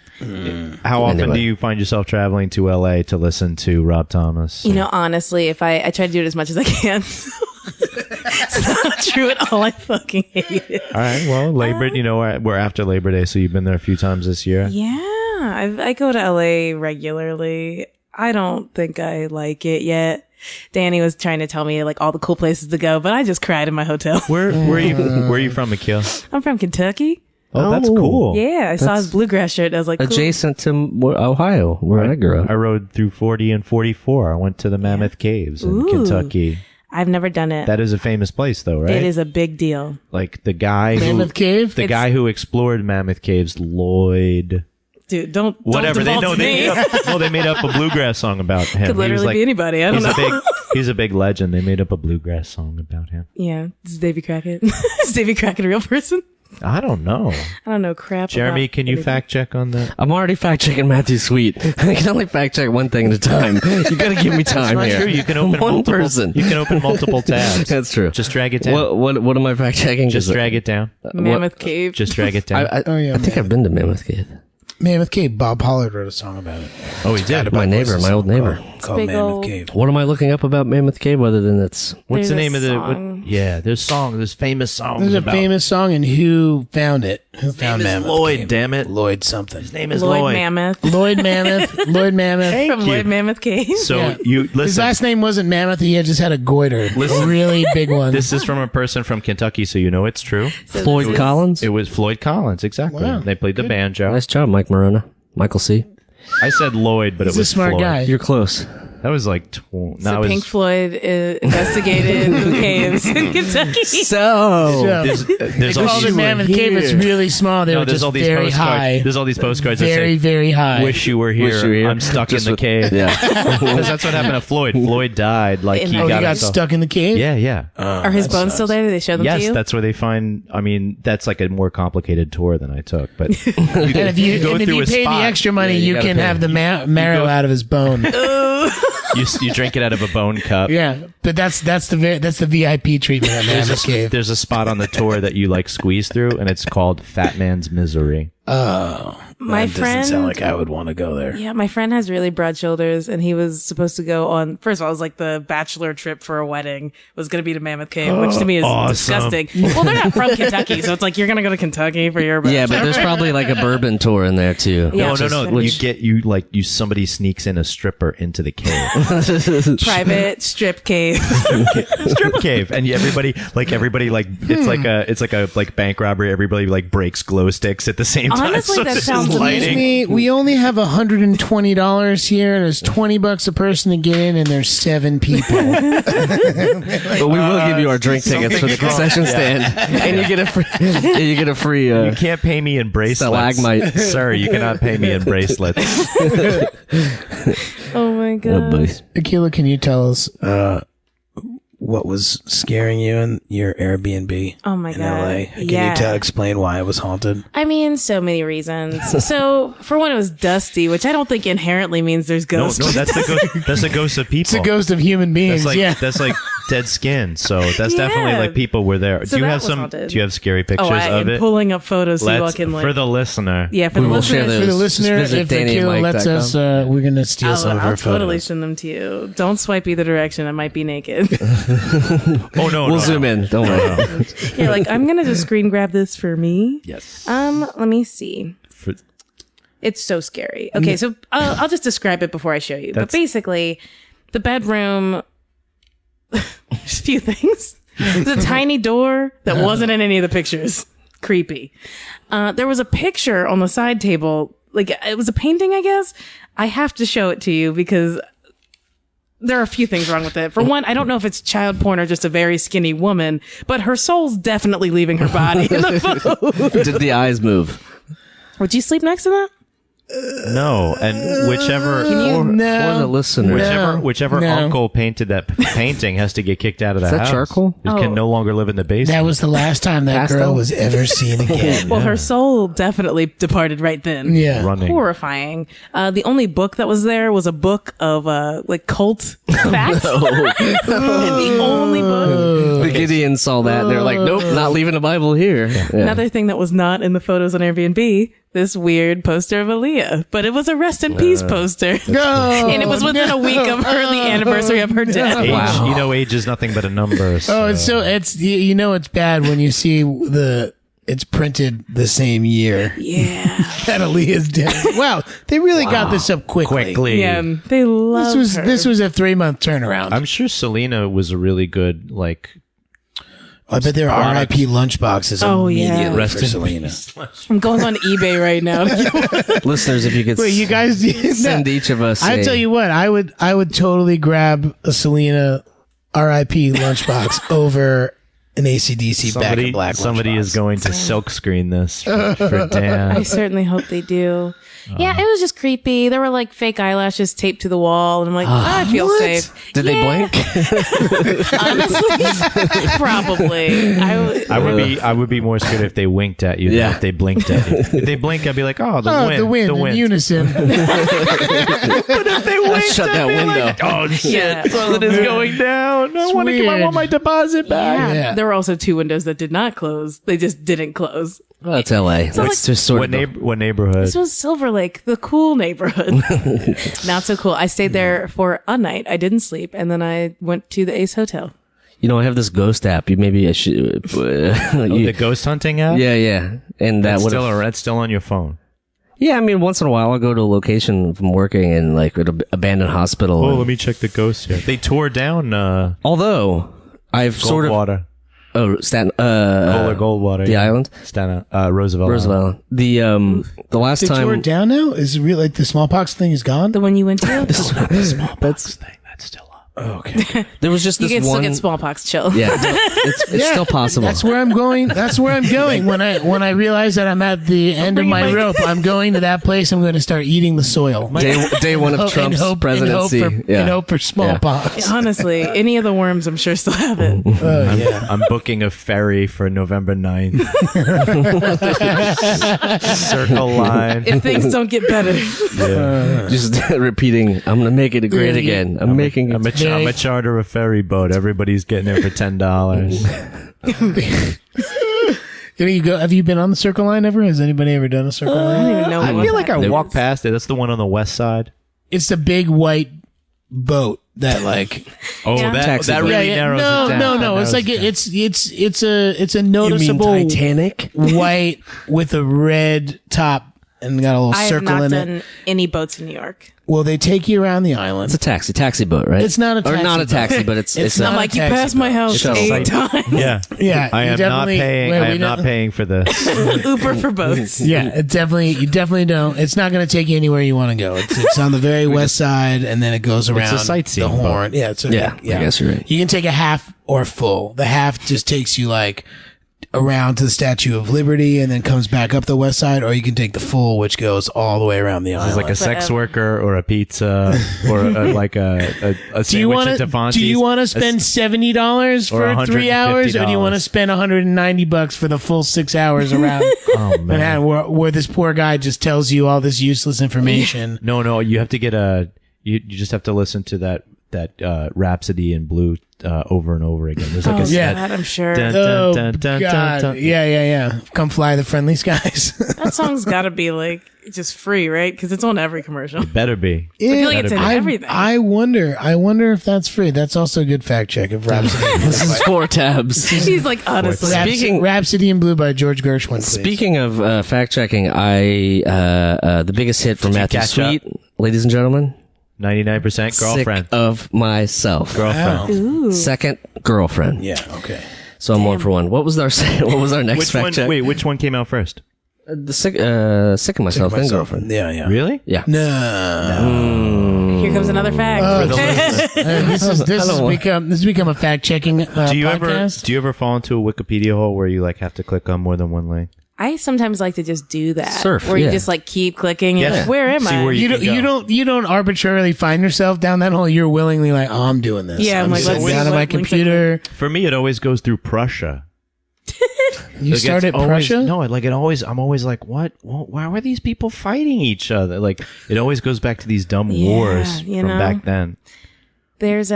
S4: How often
S2: Anyway.
S4: do you find yourself traveling to L.A. to listen to Rob Thomas?
S5: You know, honestly, if I try to do it as much as I can. It's not true at all. I fucking hate it.
S4: All right. Well, we're after Labor Day, so you've been there a few times this year.
S5: Yeah, I go to LA regularly. I don't think I like it yet. Danny was trying to tell me like all the cool places to go, but I just cried in my hotel.
S4: Where are you from, Akilah?
S5: I'm from Kentucky.
S4: Oh, that's
S2: Oh.
S4: cool.
S5: Yeah, I saw his bluegrass shirt. I was like, cool.
S2: Adjacent to Ohio, where I grew up.
S4: I rode through 40 and 44. I went to the Mammoth Caves in
S5: Ooh.
S4: Kentucky.
S5: I've never done it.
S4: That is a famous place, though, right?
S5: It is a big deal.
S4: Like the guy
S3: Mammoth Cave?
S4: the guy who explored Mammoth Caves, Lloyd.
S5: Dude, don't
S4: Whatever
S5: don't default to me.
S4: they made up a bluegrass song about him.
S5: Could
S4: He was
S5: literally be anybody. I don't know.
S4: He's a big legend. They made up a bluegrass song about him.
S5: Yeah, this is Davy Crockett. Is Davy Crockett a real person?
S4: I don't know.
S5: I don't know crap.
S4: Jeremy,
S5: about
S4: can you
S5: anything.
S4: fact check on that?
S2: I'm already fact checking Matthew Sweet. I can only fact check one thing at a time. You gotta give me time
S4: Not
S2: here.
S4: true. You can open
S2: one
S4: multiple.
S2: person.
S4: You can open multiple tabs.
S2: That's true.
S4: Just drag it down.
S2: What am I fact checking?
S4: Just drag it down.
S5: Mammoth Cave?
S4: Just drag it down.
S3: Oh, yeah,
S2: I think I've been to Mammoth Cave.
S3: Mammoth Cave. Bob Pollard wrote a song about it.
S4: Oh, he did.
S2: My neighbor, my old neighbor.
S3: Called
S5: big
S3: Mammoth
S5: old-
S3: Cave.
S2: What am I looking up about Mammoth Cave other than it's
S4: What's the
S5: There's
S4: name
S5: a
S4: of the?
S5: song.
S4: There's famous songs.
S3: There's a
S4: about,
S3: famous song, and who found it? Who
S4: His
S3: found
S4: name is
S3: Mammoth
S4: Lloyd.
S3: Cave?
S4: Damn it.
S3: Lloyd something.
S4: His name is
S5: Lloyd
S4: Lloyd.
S5: Mammoth.
S3: Lloyd Mammoth. Lloyd Mammoth.
S5: From Lloyd Mammoth Cave.
S4: So
S3: Yeah.
S4: you
S3: His
S4: listen.
S3: last name wasn't Mammoth. He just had a goiter. A really big one.
S4: This is from a person from Kentucky, so you know it's true.
S5: So
S2: Floyd
S5: this is-
S2: Collins?
S4: It was Floyd Collins, exactly.
S3: Wow.
S4: They played the banjo.
S2: Nice job, Mike Morona. Michael C.
S4: I said Lloyd, but
S3: He's
S4: it
S3: a
S4: was
S3: smart
S4: Floyd.
S3: guy.
S2: You're close.
S4: That was like
S5: So Pink Floyd investigated the caves in Kentucky.
S2: So
S4: There's
S3: They
S4: all
S3: called it
S4: these,
S3: Mammoth Cave. It's really small. They were
S4: there's
S3: just
S4: all these
S3: very
S4: postcards.
S3: high.
S4: There's all these postcards that
S3: Very,
S4: say,
S3: very high.
S4: "Wish you were here.
S2: Wish you were here."
S4: I'm stuck in
S2: Just
S4: the
S2: with-
S4: cave."
S2: Yeah.
S4: Because that's what happened to Floyd. Floyd died. Like
S5: In
S4: he
S5: the-
S3: Oh,
S4: got
S3: he got
S4: himself.
S3: stuck in the cave?
S4: Yeah, yeah.
S5: Are his bones still there? Did they show them to
S4: Yes,
S5: you?
S4: that's where they find. I mean, that's like a more complicated tour than I took. But you
S3: And if you,
S4: go
S3: and if
S4: through
S3: you
S4: a
S3: pay
S4: spot.
S3: the extra money,
S2: Yeah, you
S3: you
S2: gotta
S3: can
S2: pay.
S3: have the marrow out of his bone.
S4: you drink it out of a bone cup.
S3: Yeah, but that's the VIP treatment at Mammoth Cave.
S4: There's a spot on the tour that you like squeeze through, and it's called Fat Man's Misery.
S3: Oh,
S5: My
S3: that
S5: friend-
S3: doesn't sound like I would want to go there.
S5: Yeah, my friend has really broad shoulders, and he was supposed to go on. First of all, it was like the bachelor trip for a wedding was going to be to Mammoth Cave, which to me is
S4: Awesome.
S5: disgusting. Well, they're not from Kentucky, so it's like you're going to go to Kentucky for your
S2: Yeah,
S5: bachelor.
S2: but there's probably like a bourbon tour in there too.
S5: Yeah.
S4: No. Somebody sneaks in a stripper into the cave,
S5: private strip cave.
S4: strip cave, and everybody it's like a bank robbery. Everybody like breaks glow sticks at the same time.
S5: Honestly,
S4: So
S5: that
S4: this
S5: sounds
S4: is lighting.
S3: We only have $120 here. There's $20 a person to get in, and there's 7 people.
S2: But we will give you our drink tickets for the concession stand, and you get a free.
S4: You can't pay me in bracelets,
S2: Stalagmite.
S4: sir. You cannot pay me in bracelets.
S5: Oh my
S2: Oh,
S5: god!
S2: boy.
S3: Akilah, can you tell us what was scaring you in your Airbnb
S5: Oh my
S3: in
S5: god!
S3: LA? Can
S5: Yeah.
S3: you explain why it was haunted?
S5: I mean, so many reasons. So, for one, it was dusty, which I don't think inherently means there's
S4: No,
S5: ghosts.
S4: that's the ghost. That's the ghost of people.
S3: It's a ghost of human beings.
S4: That's like
S3: yeah.
S4: that's like dead skin. So that's definitely like people were there.
S5: So
S4: do you
S5: that
S4: have
S5: was
S4: some?
S5: haunted.
S4: Do you have scary pictures
S5: I
S4: of
S5: am
S4: it?
S5: pulling up photos so you all can
S4: for the listener.
S5: Yeah, for
S2: We
S5: the
S2: will share
S5: listeners.
S3: For the
S2: those.
S3: listener,
S2: Just visit
S3: if Akilah lets us,
S2: DannyandMike.com.
S3: we're gonna steal some of her
S5: I'll totally
S3: photos.
S5: send them to you. Don't swipe either direction. I might be naked.
S4: Oh no,
S2: We'll zoom in. Don't worry.
S5: You're like, I'm gonna just screen grab this for me.
S4: Yes.
S5: Let me see. It's so scary. Okay, so I'll just describe it before I show you. But basically, the bedroom. There's a few things. There's a tiny door that wasn't in any of the pictures. Creepy. There was a picture on the side table. Like, it was a painting, I guess. I have to show it to you because there are a few things wrong with it. For one, I don't know if it's child porn or just a very skinny woman, but her soul's definitely leaving her body in the photo.
S2: Did the eyes move?
S5: Would you sleep next to that?
S4: No, and whichever
S2: For the listener.
S4: whichever
S3: No.
S4: uncle painted that painting has to get kicked out of the
S2: Is that
S4: house.
S2: charcoal?
S4: It can no longer live in the basement.
S3: That was the last time that
S2: Pastel?
S3: girl was ever seen again.
S5: Well, her soul definitely departed right then.
S3: Yeah.
S4: running.
S5: Horrifying. The only book that was there was a book of like cult facts. The only book.
S2: The Gideons saw that. And they're like, nope, not leaving a Bible here. Yeah.
S5: Another thing that was not in the photos on Airbnb, this weird poster of Aaliyah, but it was a rest in peace poster.
S3: No,
S5: And it was within a week of the anniversary of her death.
S4: Age,
S2: Wow.
S4: You know, age is nothing but a number.
S3: Oh, it's so it's it's bad when you see it's printed the same year
S5: Yeah.
S3: that Aaliyah's dead. Wow, they really got this up quickly.
S5: Yeah. They love her.
S3: This was a 3-month turnaround.
S4: I'm sure Selena was a really good
S3: I bet there are RIP lunchboxes
S5: Oh, yeah.
S3: immediately
S4: Rest
S3: for
S4: in
S3: Selena.
S5: I'm going on eBay right now.
S2: Listeners, if you could
S3: Wait, you guys
S2: send each of us
S3: I tell you what, I would totally grab a Selena RIP lunchbox over an AC/DC Back in Black
S4: somebody
S3: lunchbox.
S4: is going to silkscreen this for Dan.
S5: I certainly hope they do. Yeah, it was just creepy. There were like fake eyelashes taped to the wall, and I'm like, I feel safe.
S2: Did they blink?
S5: Honestly, probably.
S4: I would be more scared if they winked at you
S2: Yeah.
S4: than if they blinked at you. If they blink, I'd be like, oh, the wind.
S3: in unison.
S2: Shut that window.
S4: Oh shit!
S5: Yeah.
S4: Something is going down. I
S3: weird.
S4: want my deposit back.
S5: Yeah. There were also 2 windows that did not close. They just didn't close.
S2: Well, it's LA. It's just sort of.
S4: What neighborhood?
S5: This was Silver Lake, the cool neighborhood. Not so cool. I stayed there for a night. I didn't sleep, and then I went to the Ace Hotel.
S2: You know, I have this ghost app. Maybe I should.
S4: The ghost hunting app.
S2: Yeah. And that would.
S4: That's still on your phone.
S2: Yeah, I mean, once in a while I'll go to a location from working in like an abandoned hospital.
S4: Oh,
S2: and-
S4: let me check the ghost here. They tore down
S2: although I've sort of.
S4: Goldwater.
S2: Oh, Staten.
S4: Goldwater.
S2: The island.
S4: Staten. Roosevelt.
S2: Roosevelt. The last
S3: They
S2: time.
S3: tore it down now? Is it real? Like the smallpox thing is gone?
S5: The one you went to?
S2: That's
S4: still up.
S3: Okay.
S2: there was just
S5: You
S2: this
S5: can
S2: one.
S5: still get smallpox. Chill.
S2: Yeah, it's still possible.
S3: That's where I'm going. That's where I'm going. When I realize that I'm at the end of my rope, I'm going to that place. I'm going to start eating the soil.
S2: Day one of Trump's presidency.
S3: In hope for smallpox.
S5: Honestly, any of the worms, I'm sure, still have it.
S3: Oh, yeah.
S4: I'm booking a ferry for November 9th. Circle line.
S5: If things don't get better.
S2: Just repeating, I'm gonna make it great again. I'm making it.
S4: I'm a charter a ferry boat. Everybody's getting there for $10.
S3: You go. Have you been on the Circle Line ever? Has anybody ever done a Circle
S5: I
S3: Line?
S5: don't even know.
S4: I
S5: what
S4: feel like I
S5: that
S4: walked
S5: is.
S4: past it. That's the one on the west side.
S3: It's the big white boat that like.
S4: Oh,
S5: Yeah.
S4: that
S2: Taxi boat.
S4: really narrows it down.
S3: No.
S4: That
S3: It's like
S4: narrows it down.
S3: it's a noticeable
S2: Titanic?
S3: white with a red top and got a little
S5: I have
S3: circle
S5: not
S3: in
S5: done
S3: it.
S5: any boats in New York.
S3: Well, they take you around the island.
S2: It's a taxi boat, right?
S3: It's not a
S2: or
S3: taxi
S2: not a
S3: boat.
S2: taxi, but it's
S3: It's
S2: a,
S3: not
S5: I'm like, you
S3: taxi
S5: passed my
S3: boat.
S5: house
S2: Shuttle.
S5: 8 times.
S4: Yeah.
S3: Yeah,
S4: I
S3: you
S4: am not
S3: definitely-
S4: paying.
S3: wait,
S4: I
S3: we
S4: am not
S3: don't-
S4: paying for this.
S5: Uber for boats.
S3: Yeah, you definitely don't. It's not going to take you anywhere you want to go. It's on the very west side, and then it goes around
S4: sightseeing
S3: the Horn. Yeah,
S2: I guess you're right.
S3: You can take a half or full. The half just takes you like around to the Statue of Liberty and then comes back up the west side, or you can take the full, which goes all the way around the island.
S4: It's like a sex worker or a pizza or like a sandwich at Defonte's.
S3: Do you want to spend $70
S4: Or
S3: for 3 hours, or do you want to
S4: $150?
S3: spend $190 for the full 6 hours around
S4: Oh man.
S3: Manhattan, where this poor guy just tells you all this useless information?
S4: No, you have to get a. You just have to listen to that Rhapsody in Blue over and over again. There's like a
S5: God, I'm sure.
S3: Oh, God. Yeah. Come fly the friendly skies.
S5: That song's got to be like just free, right? Because it's on every commercial.
S4: Better be.
S5: I feel like it's in everything.
S3: I wonder if that's free. That's also a good fact check of Rhapsody.
S2: This is 4 tabs.
S5: He's like, honestly.
S3: Rhapsody in Blue by George Gershwin. Please.
S2: Speaking of fact checking, the biggest hit from
S4: Did you
S2: Matthew
S4: catch
S2: Sweet, ladies and gentlemen,
S4: 99% girlfriend.
S2: Sick of myself.
S4: Girlfriend.
S5: Ooh.
S2: Second girlfriend.
S3: Yeah. Okay.
S2: So I'm 1 for 1. What was our next
S4: Which
S2: fact
S4: one?
S2: check?
S4: Wait, which one came out first?
S2: The sick of myself, then girlfriend.
S3: Yeah.
S4: Really?
S2: Yeah.
S3: No.
S5: Here comes another fact.
S3: This has become a fact checking podcast.
S4: Do you ever fall into a Wikipedia hole where you like have to click on more than one link?
S5: I sometimes like to just do that.
S2: Surf,
S5: where you
S2: yeah.
S5: just like keep clicking. And
S4: Yeah.
S5: like, where am
S4: See
S5: I?
S4: where
S3: You don't arbitrarily find yourself down that hole. You're willingly like, oh, I'm doing this.
S5: Yeah, I'm like,
S3: sitting
S5: let's see
S3: down on my
S5: what links I
S3: computer.
S4: For me, it always goes through Prussia.
S3: You
S4: Like,
S3: start
S4: it's
S3: at
S4: always-
S3: Prussia.
S4: No, like I'm always like, what? Well, why were these people fighting each other? Like it always goes back to these dumb wars
S5: you
S4: from
S5: know?
S4: back then.
S5: There's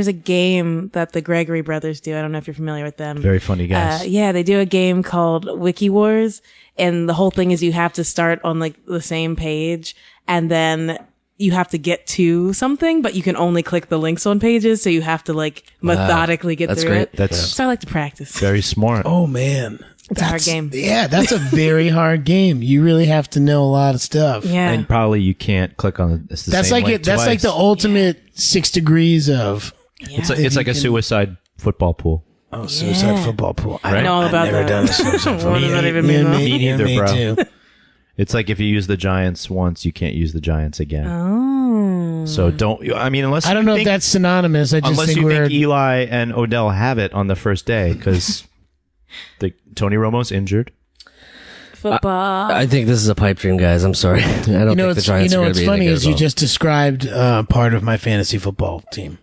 S5: a game that the Gregory brothers do. I don't know if you're familiar with them.
S4: Very funny guys.
S5: Yeah, they do a game called Wiki Wars, and the whole thing is you have to start on like the same page, and then you have to get to something, but you can only click the links on pages, so you have to like methodically get
S2: That's
S5: through
S2: great.
S5: it.
S4: That's
S5: So I like to practice.
S4: very smart.
S3: Oh man,
S5: It's a hard game.
S3: Yeah, that's a very hard game. You really have to know a lot of stuff.
S5: Yeah.
S4: And probably you can't click on the
S3: That's
S4: same
S3: like
S4: link
S3: it. That's like
S4: twice.
S3: the ultimate 6 degrees of
S4: It's like a suicide football pool.
S3: suicide football pool.
S5: I know all about
S3: I've never
S5: that.
S3: done a suicide football.
S5: What does that even mean, though?
S4: Me neither,
S3: me
S4: bro.
S3: too.
S4: It's like if you use the Giants once, you can't use the Giants again.
S5: Oh.
S4: So don't. I mean, unless
S3: I don't
S4: you
S3: know if
S4: think-
S3: that's synonymous. I just
S4: unless
S3: think
S4: you
S3: we're.
S4: think Eli and Odell have it on the first day because Tony Romo's injured.
S5: Football.
S2: I think this is a pipe dream, guys. I'm sorry. I don't think the Giants are going
S3: what's
S2: to be
S3: funny
S2: any good
S3: is
S2: at
S3: you
S2: all.
S3: just described part of my fantasy football team,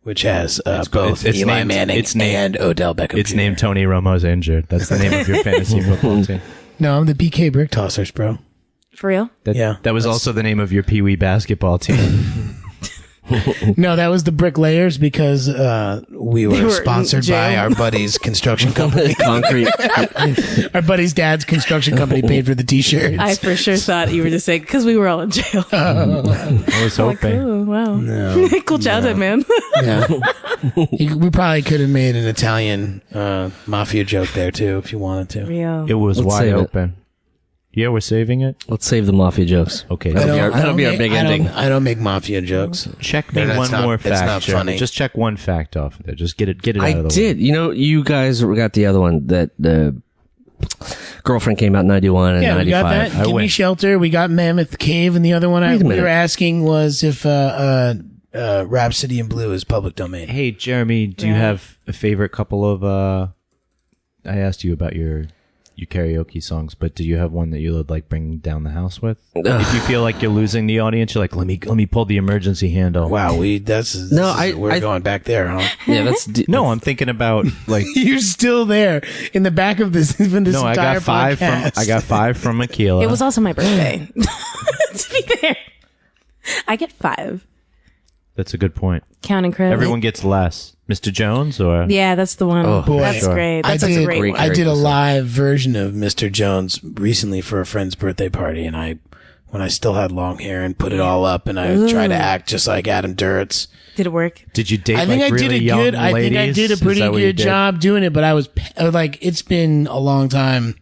S3: which has both
S4: It's
S3: Eli
S4: named-
S3: Manning
S4: it's named-
S3: and Odell Beckham.
S4: It's
S3: Jr.
S4: named Tony Romo's injured. That's the name of your fantasy football team.
S3: No, I'm the BK Brick Tossers, bro.
S5: For real?
S3: Yeah,
S4: That was also the name of your Pee Wee basketball team.
S3: No, that was the Bricklayers because we
S5: They
S3: were
S5: were
S3: sponsored
S5: in jail.
S3: by our buddy's construction company.
S2: Concrete.
S3: Our buddy's dad's construction company paid for the T-shirts.
S5: I for sure thought you were just saying because we were all in jail.
S4: I was
S5: Like,
S4: hoping.
S5: oh, wow. Cool childhood, man.
S3: Yeah. We probably could have made an Italian mafia joke there too if you wanted to.
S5: Real.
S4: It was
S2: Let's
S4: wide
S2: save it.
S4: open. Yeah, we're saving it.
S2: Let's save the mafia jokes.
S4: Okay.
S2: That'll be our big ending.
S3: I don't make mafia jokes.
S4: Check me
S3: That's
S4: one
S3: not-
S4: more
S3: it's
S4: fact.
S3: not
S4: Jeremy.
S3: funny.
S4: Just check one fact off of there. Just get it out
S2: I
S4: of the
S2: did.
S4: way.
S2: You know, you guys got the other one that the girlfriend came out in 91 and
S3: Yeah, we
S2: 95.
S3: got that.
S4: I
S3: Give Me
S4: win.
S3: Shelter. We got Mammoth Cave, and the other one
S2: Wait a
S3: we
S2: minute.
S3: were asking was if Rhapsody in Blue is public domain.
S4: Hey, Jeremy, do you have a favorite couple of? I asked you about your karaoke songs, but do you have one that you would like bring down the house with? If you feel like you're losing the audience, you're like, let me pull the emergency handle.
S3: Wow, we're going back there, huh?
S2: Yeah, that's
S4: No, I'm thinking about like.
S3: You're still there in the back of this. Even this
S4: No, I
S3: entire
S4: got five
S3: podcast.
S4: from. I got 5 from Akilah.
S5: It was also my birthday. To be fair, I get 5.
S4: That's a good point.
S5: Counting credit.
S4: Everyone gets less. Mr. Jones or
S5: Yeah, that's the one.
S2: Oh,
S3: boy.
S5: That's
S4: Sure.
S5: great. That's
S3: I
S5: a
S3: did,
S5: great one.
S3: I did a
S2: Great.
S3: live version of Mr. Jones recently for a friend's birthday party, and when I still had long hair and put it all up, and I tried to act just like Adam Duritz.
S5: Did it work?
S4: did you date?
S3: I think
S4: like,
S3: I did
S4: really
S3: a
S4: young
S3: good. I think I
S4: ladies?
S3: did a
S4: Is
S3: pretty
S4: that what you
S3: good
S4: did?
S3: job doing it, but I was like, it's been a long time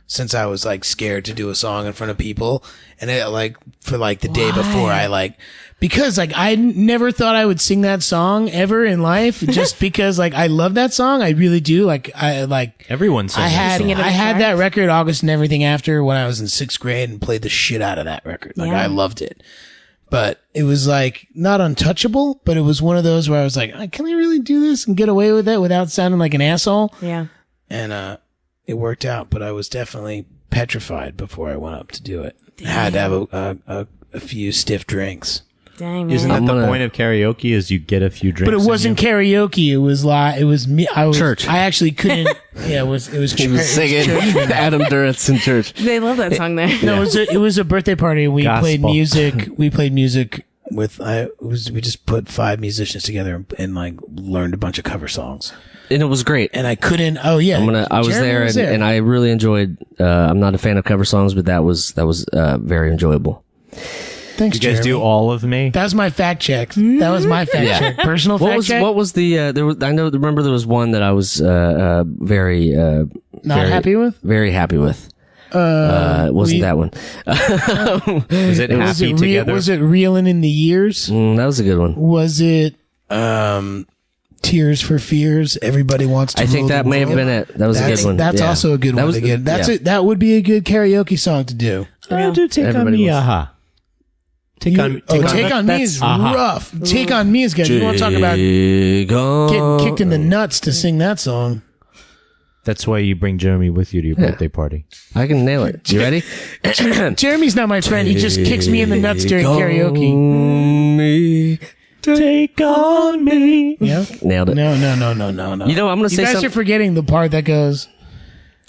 S3: since I was like scared to do a song in front of people, and it like for like the day before I like. Because like I never thought I would sing that song ever in life, just because like I love that song, I really do. Like I like
S4: Everyone sings.
S3: I had
S5: sing it in the
S3: I had
S5: car?
S3: that record August and Everything After when I was in 6th grade and played the shit out of that record. Like
S5: Yeah.
S3: I loved it, but it was like not untouchable. But it was one of those where I was like, can I really do this and get away with it without sounding like an asshole?
S5: Yeah.
S3: And it worked out. But I was definitely petrified before I went up to do it. I had to have a few stiff drinks.
S5: Dang, man.
S4: Isn't that
S2: I'm
S4: the
S2: gonna-
S4: point of karaoke? Is you get a few drinks?
S3: But it
S4: in
S3: wasn't
S4: you?
S3: karaoke. It was live. It was me. I was
S2: Church.
S3: I actually couldn't. Yeah, it was
S2: He was singing Adam Duritz in church.
S5: They love that song there.
S3: No, it was a birthday party. We
S4: Gospel.
S3: played music. We played music we just put 5 musicians together and like learned a bunch of cover songs.
S2: And it was great.
S3: And I couldn't. Oh yeah,
S2: I was there, and I really enjoyed. I'm not a fan of cover songs, but that was very enjoyable.
S3: Thanks,
S4: You guys
S3: Jeremy.
S4: do all of me?
S3: That was my fact check. That was my fact check. Personal fact check.
S2: What was the? Remember there was one that I was very
S3: happy with.
S2: Very happy with. It wasn't that one.
S4: Was it Happy Together?
S3: Was it Reelin' in the Years?
S2: That was a good one.
S3: Was it Tears for Fears? Everybody Wants to
S2: I think
S3: Rule
S2: that
S3: the
S2: may have
S3: World?
S2: been it. That was a good one.
S3: That's
S2: Yeah.
S3: also a good one
S2: was
S3: to get.
S2: yeah.
S3: That would be a good karaoke song to do.
S4: Do Take
S2: Everybody
S4: on Me,
S2: was-
S4: aha. Take on
S3: Take on Me is rough. Take on Me is good. You want to talk about getting kicked in the nuts to sing that song?
S4: That's why you bring Jeremy with you to your birthday party.
S2: I can nail it. You ready?
S3: Jeremy's not my friend. He just kicks me in the nuts during karaoke.
S2: Me.
S4: Take on me.
S3: Yeah.
S2: Nailed it.
S3: No.
S2: You know, I'm going to
S3: You
S2: say
S3: guys
S2: something.
S3: are forgetting the part that goes.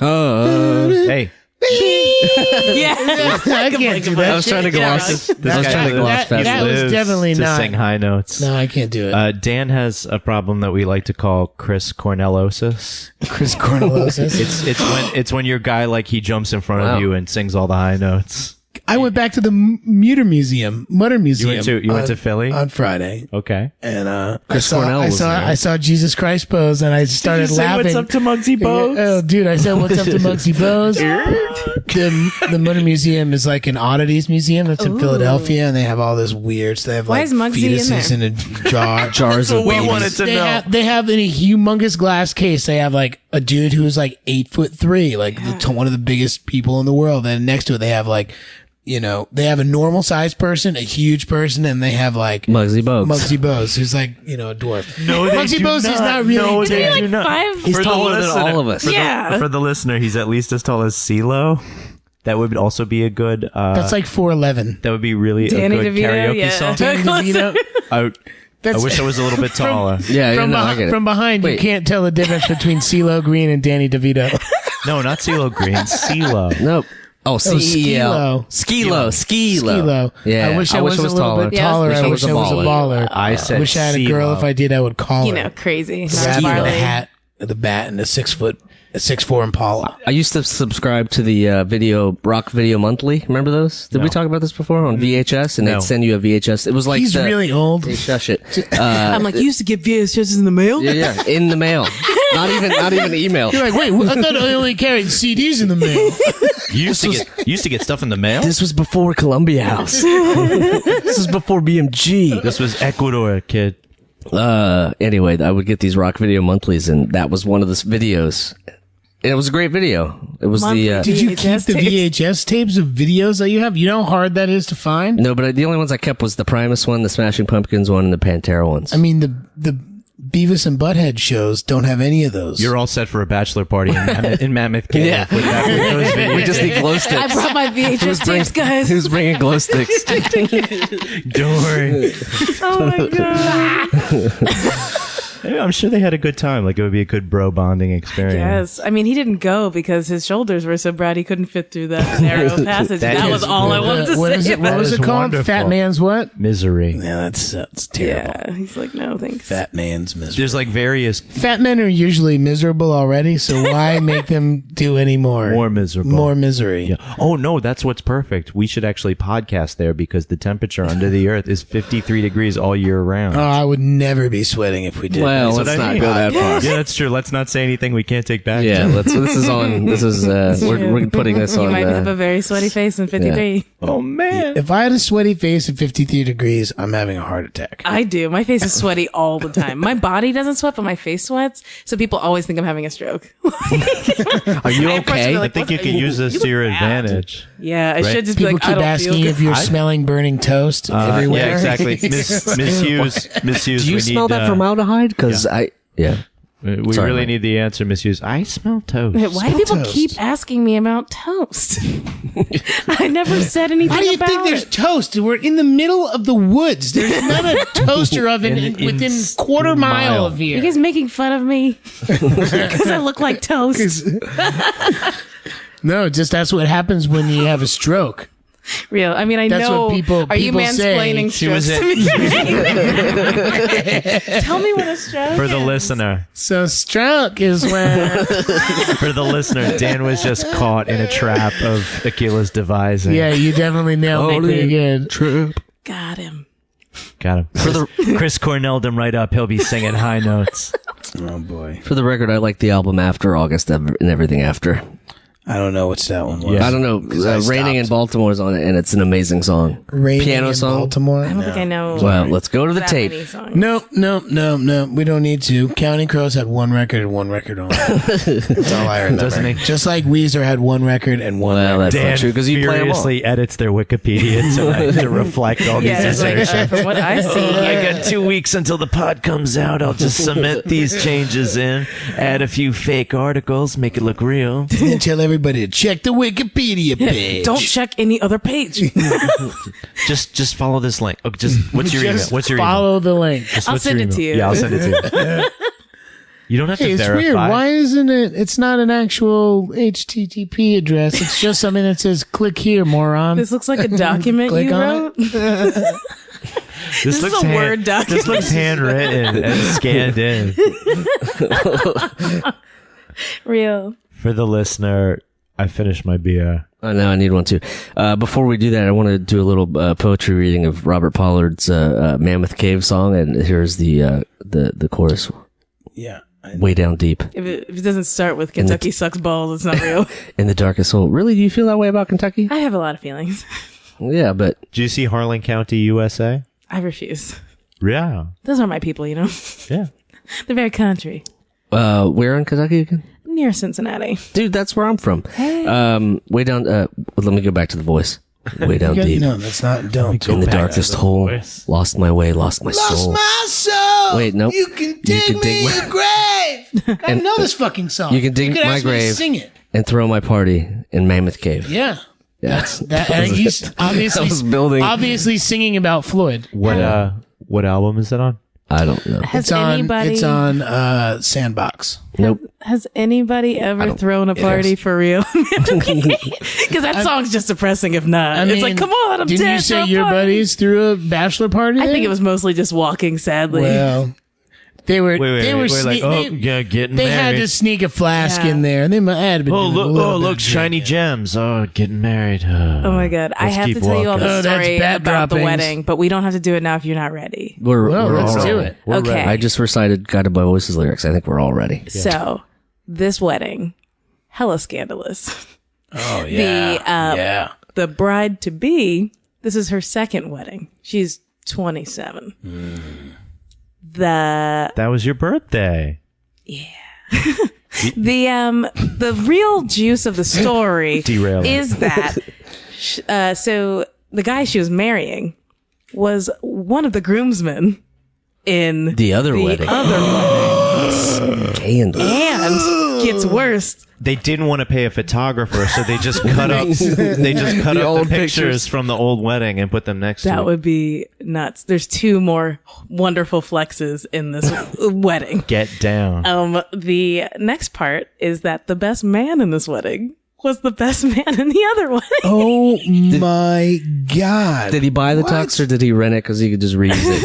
S4: Hey,
S5: Yeah.
S3: I can't do that.
S2: I was trying to gloss it. I was trying to gloss past
S3: that
S2: it.
S3: was
S4: lives
S3: definitely
S4: to
S3: not.
S4: sing high notes.
S3: No, I can't do it.
S4: Dan has a problem that we like to call Chris Cornelosis.
S3: Chris Cornelosis.
S4: It's when your guy like he jumps in front
S2: Wow.
S4: of you and sings all the high notes.
S3: I went back to the Mutter Museum
S4: You went to Philly
S3: on Friday,
S4: Okay.
S3: and
S2: Chris Cornell was there.
S3: I saw Jesus Christ pose, and I started laughing.
S4: What's up to Muggsy Bogues?
S3: Oh, dude! I said, "What's up to Muggsy Bogues?" The Mutter Museum is like an oddities museum. It's in Philadelphia, and they have all this weird. So they have
S5: Why
S3: like
S5: is Muggsy in
S3: fetuses in a jar.
S2: Jars of
S4: we
S2: babies.
S4: wanted to
S3: They
S4: know.
S3: have in a humongous glass case. They have like a dude who's like 8'3", like one of the biggest people in the world. And next to it, they have like, you know, they have a normal sized person, a huge person, and they have like
S2: Muggsy Bogues.
S3: Muggsy Bogues, who's like, you know, a dwarf.
S4: No, they
S3: Muggsy
S4: do
S3: Bogues is
S4: not.
S3: not really.
S4: No,
S3: big.
S4: they
S5: Like
S4: do not.
S5: 5.
S2: He's
S4: For the
S2: taller than
S4: listener.
S2: all of us.
S5: Yeah.
S4: For the listener, he's at least as tall as CeeLo. That would also be a good.
S3: That's like 4'11".
S4: That would be really
S5: Danny
S4: a good
S5: DeVito,
S4: karaoke
S5: yeah.
S4: song.
S3: Danny DeVito.
S4: I
S3: That's,
S4: wish I was a little bit taller.
S2: Yeah,
S3: from,
S2: I get it.
S3: from behind, you
S2: Wait.
S3: can't tell the difference between CeeLo Green and Danny DeVito.
S4: No, not CeeLo Green. CeeLo.
S2: Nope. Oh,
S3: Skilo.
S2: Skilo.
S3: Yeah. I wish I was a little bit taller.
S2: Wish
S3: I wish I was a baller.
S4: I said
S3: wish I had a girl.
S4: CeeLo.
S3: If I did, I would call
S5: You
S3: her.
S5: know, crazy. Not
S3: Wrap her in a
S5: Farley.
S3: hat, the bat, and a 6'4" Impala.
S2: I used to subscribe to the Rock Video Monthly. Remember those? Did we talk about this before on VHS? And
S4: No.
S2: they'd send you a VHS. It was like
S3: He's really old.
S2: Hey, shush it.
S5: I'm like, you used to get VHSs in the mail?
S2: Yeah, in the mail. Not even email.
S3: You're like, wait, I thought I only carried CDs in the mail.
S4: You used to get stuff in the mail.
S2: This was before Columbia House. This is before BMG.
S4: This was Ecuador, kid.
S2: Anyway, I would get these Rock Video Monthlies, and that was one of the videos. And it was a great video. It was
S5: Monthly.
S2: the
S3: Did you keep
S5: VHS
S3: the
S5: tapes.
S3: VHS tapes of videos that you have? You know how hard that is to find?
S2: no, but the only ones I kept was the Primus one, the Smashing Pumpkins one, and the Pantera ones.
S3: I mean, the Beavis and Butthead shows don't have any of those.
S4: You're all set for a bachelor party in Mammoth Cave.
S2: Yeah.
S4: with those videos.
S2: we just need glow sticks.
S5: I brought my VHS tapes, guys.
S2: Who's bringing glow sticks?
S4: Don't worry.
S5: Oh my god.
S4: I'm sure they had a good time. Like it would be a good bro bonding experience.
S5: Yes. I mean, he didn't go because his shoulders were so broad he couldn't fit through that narrow passage. That was all I wanted to
S3: What
S5: say.
S3: is it? What
S5: about
S3: was
S4: is
S3: it called?
S4: wonderful.
S3: Fat Man's what?
S4: Misery.
S3: Yeah, that's terrible.
S5: Yeah. He's like, no, thanks.
S3: Fat Man's miserable.
S4: There's like various
S3: Fat men are usually miserable already, so why make them do any more?
S4: more miserable.
S3: More misery.
S4: Yeah. Oh no, that's what's perfect. We should actually podcast there because the temperature under the earth is 53 degrees all year round.
S3: Oh, I would never be sweating if we did.
S2: Well,
S3: this.
S2: let's
S4: what I
S2: not
S4: mean.
S2: go that far.
S4: Yeah, that's true. Let's not say anything we can't take back.
S2: Yeah,
S4: Jeff.
S2: this is on. This is we're putting this
S5: You
S2: on.
S5: might have a very sweaty face in 53.
S4: Oh man.
S3: If I had a sweaty face at 53 degrees, I'm having a heart attack.
S5: I do. My face is sweaty all the time. My body doesn't sweat, but my face sweats. So people always think I'm having a stroke.
S2: Are you okay?
S4: I think you can use this to your advantage.
S5: Yeah, I should just be
S3: People
S5: like, I
S3: keep
S5: don't
S3: asking
S5: feel
S3: if
S5: good.
S3: you're smelling burning toast everywhere.
S4: Yeah, exactly. Miss Hughes. Miss Hughes.
S2: Do you
S4: we
S2: smell
S4: need,
S2: that formaldehyde? Because
S4: we
S2: Sorry,
S4: really
S2: Mike.
S4: need the answer, Miss Hughes. I smell toast.
S5: Why do people
S3: toast.
S5: keep asking me about toast? I never said anything
S3: How do you
S5: about
S3: think there's
S5: it.
S3: toast? We're in the middle of the woods. There's not a toaster oven within quarter mile of
S5: You
S3: here.
S5: guys making fun of me because I look like toast?
S3: No, just that's what happens when you have a stroke.
S5: Real. I mean, I
S3: That's
S5: know.
S3: what people
S5: Are you
S3: say.
S5: mansplaining
S4: She was
S5: strokes to me? Tell me what a stroke
S4: For the
S5: is.
S4: listener,
S3: So stroke is when.
S4: for the listener, Dan was just caught in a trap of Akilah's devising.
S3: Yeah, you definitely nailed it pretty good.
S5: Got him.
S4: Got him. Chris Cornelled him right up. He'll be singing high notes.
S3: Oh boy,
S2: For the record, I like the album After August and everything after.
S3: I don't know what's that one was.
S4: Yeah.
S2: I don't know.
S3: 'Cause I
S2: Raining in
S3: stopped.
S2: Baltimore is on it, and it's an amazing song.
S3: Raining
S2: Piano
S3: in
S2: song?
S3: Baltimore.
S5: I don't think I know.
S2: Well, let's go to the
S5: that
S2: tape.
S5: many songs.
S3: No. We don't need to. Counting Crows had one record and one record only. That's all I remember.
S4: Doesn't he?
S3: Just like Weezer had one record and one
S2: Well,
S3: record.
S2: that's
S4: Dan
S2: not true because you play them all.
S4: furiously edits their Wikipedia tonight to reflect all these
S5: Yeah, it's like,
S4: assertions.
S5: from what I see
S4: I
S5: here.
S4: got 2 weeks until the pod comes out. I'll just submit these changes in, add a few fake articles, make it look real.
S3: And tell everybody to check the Wikipedia page.
S5: Don't check any other page.
S4: Just follow this link. Oh, what's your email?
S3: Just
S4: What's your email?
S3: follow the link.
S4: Just
S5: I'll
S4: what's your
S5: send it
S4: email?
S5: to you.
S4: Yeah, I'll send it to you. You don't have
S3: Hey,
S4: to
S3: it's
S4: verify.
S3: weird. Why isn't it? It's not an actual HTTP address. It's just something that says "click here, moron."
S5: This looks like a document
S3: Click
S5: you
S3: on
S5: wrote.
S4: This
S5: is a Word document.
S4: This looks handwritten and scanned in.
S5: Real.
S4: For the listener, I finished my beer.
S2: I know I need one too. Before we do that, I want to do a little poetry reading of Robert Pollard's Mammoth Cave song, and here's the chorus.
S3: Yeah.
S2: Way down deep
S5: If it doesn't start with Kentucky sucks balls, it's not real.
S2: in the darkest hole. Really, do you feel that way about Kentucky?
S5: I have a lot of feelings.
S2: Yeah, but
S4: Do you see Harlan County, USA?
S5: I refuse.
S4: Yeah.
S5: Those are my people, you know.
S4: Yeah.
S5: They're very country.
S2: where in Kentucky again?
S5: Near Cincinnati.
S2: Dude, that's where I'm from. Way down. Let me go back to the voice. Way down deep
S3: No, that's not. Don't.
S2: in the darkest hole.
S4: voice.
S2: Lost my way. Lost my soul.
S3: my soul.
S2: Wait, nope.
S3: You can
S2: You can
S3: dig
S2: dig
S3: me
S2: my-
S3: a grave. I know this fucking song.
S2: You can dig
S3: could
S2: my
S3: ask me to
S2: grave.
S3: Sing it.
S2: And throw my party in Mammoth Cave.
S3: Yeah.
S2: Yeah.
S3: He's obviously
S2: I was building.
S3: obviously singing about Floyd.
S4: What album is it on?
S2: I don't know.
S5: Has
S3: It's on.
S5: anybody
S3: It's on Sandbox.
S2: Nope.
S5: has anybody ever thrown a party for real? Because that song's just depressing. If not, it's like, come on, I'm
S3: Didn't
S5: dead.
S3: you say
S5: throw a
S3: your
S5: party.
S3: buddies threw a bachelor party?
S5: I
S3: there?
S5: think it was mostly just walking sadly.
S3: Well, they were. They were.
S4: like, getting
S3: they had
S4: married.
S3: to sneak a flask
S5: Yeah.
S3: in there. They had to be
S4: Oh,
S3: doing a
S4: look!
S3: little
S4: Oh,
S3: bit
S4: look!
S3: of
S4: Shiny
S3: drinking.
S4: gems. Oh, getting married.
S5: Oh my god, I
S4: Let's
S5: have
S4: keep
S5: to tell you all
S4: walking.
S5: the
S3: Oh, that's
S5: story
S3: bad
S5: about the
S3: droppings.
S5: wedding, but we don't have to do it now if you're not ready.
S2: We're
S3: Well, let's
S2: all
S3: do
S2: ready.
S3: it.
S4: We're
S5: Okay.
S4: ready.
S2: I just recited Guided by Voices lyrics. I think we're all ready.
S5: So this wedding, hella scandalous.
S3: Oh yeah. Yeah.
S5: The bride to be, this is her second wedding. She's 27.
S4: That was your birthday.
S5: The real juice of the story
S4: Derailing.
S5: is that so the guy she was marrying was one of the groomsmen in
S2: The other wedding. Scandal.
S5: and gets worse.
S4: They didn't want to pay a photographer, so they just cut up. They just cut up
S2: old
S4: the pictures
S2: pictures.
S4: from the old wedding and put them next to
S5: That
S4: it.
S5: would be nuts. There's two more wonderful flexes in this wedding.
S4: Get down.
S5: The next part is that the best man in this wedding was the best man in the other wedding.
S3: Oh my god.
S2: Did he buy the tux or did he rent it because he could just reuse it?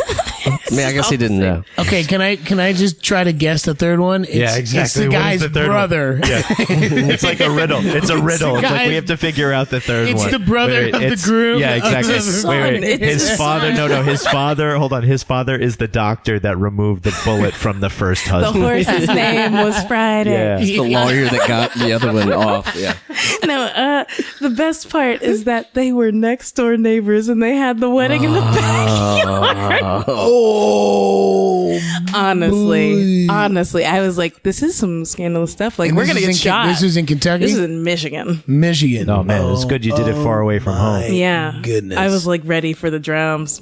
S2: I mean, I guess he didn't know.
S3: Okay, can I just try to guess the third one? It's, It's the
S4: What is
S3: guy's
S4: the third one?
S3: brother.
S4: Yeah. It's like a riddle. It's a riddle. It's like
S3: guy-
S4: we have to figure out the third
S3: It's
S4: one.
S3: the brother of the
S4: it's-
S3: groom
S4: Yeah,
S3: of
S4: exactly.
S3: the
S5: son.
S4: Wait.
S5: It's
S4: His
S5: his
S4: father.
S5: son.
S4: No. His father. Hold on. His father is the doctor that removed the bullet from the first
S5: The
S4: husband.
S5: horse's name was Friday.
S4: Yeah.
S2: It's the lawyer that got the other one off. Yeah.
S5: No, the best part is that they were next door neighbors and they had the wedding in the backyard.
S3: Oh,
S5: Honestly, I was like, this is some scandalous stuff. Like, we're
S3: this
S5: going to
S3: is
S5: get
S3: in
S5: shot.
S3: This is in Kentucky,
S5: This is in Michigan.
S3: Michigan.
S4: Oh man, it's good you did it far away from home.
S5: Yeah.
S3: goodness.
S5: I was like ready for the drums.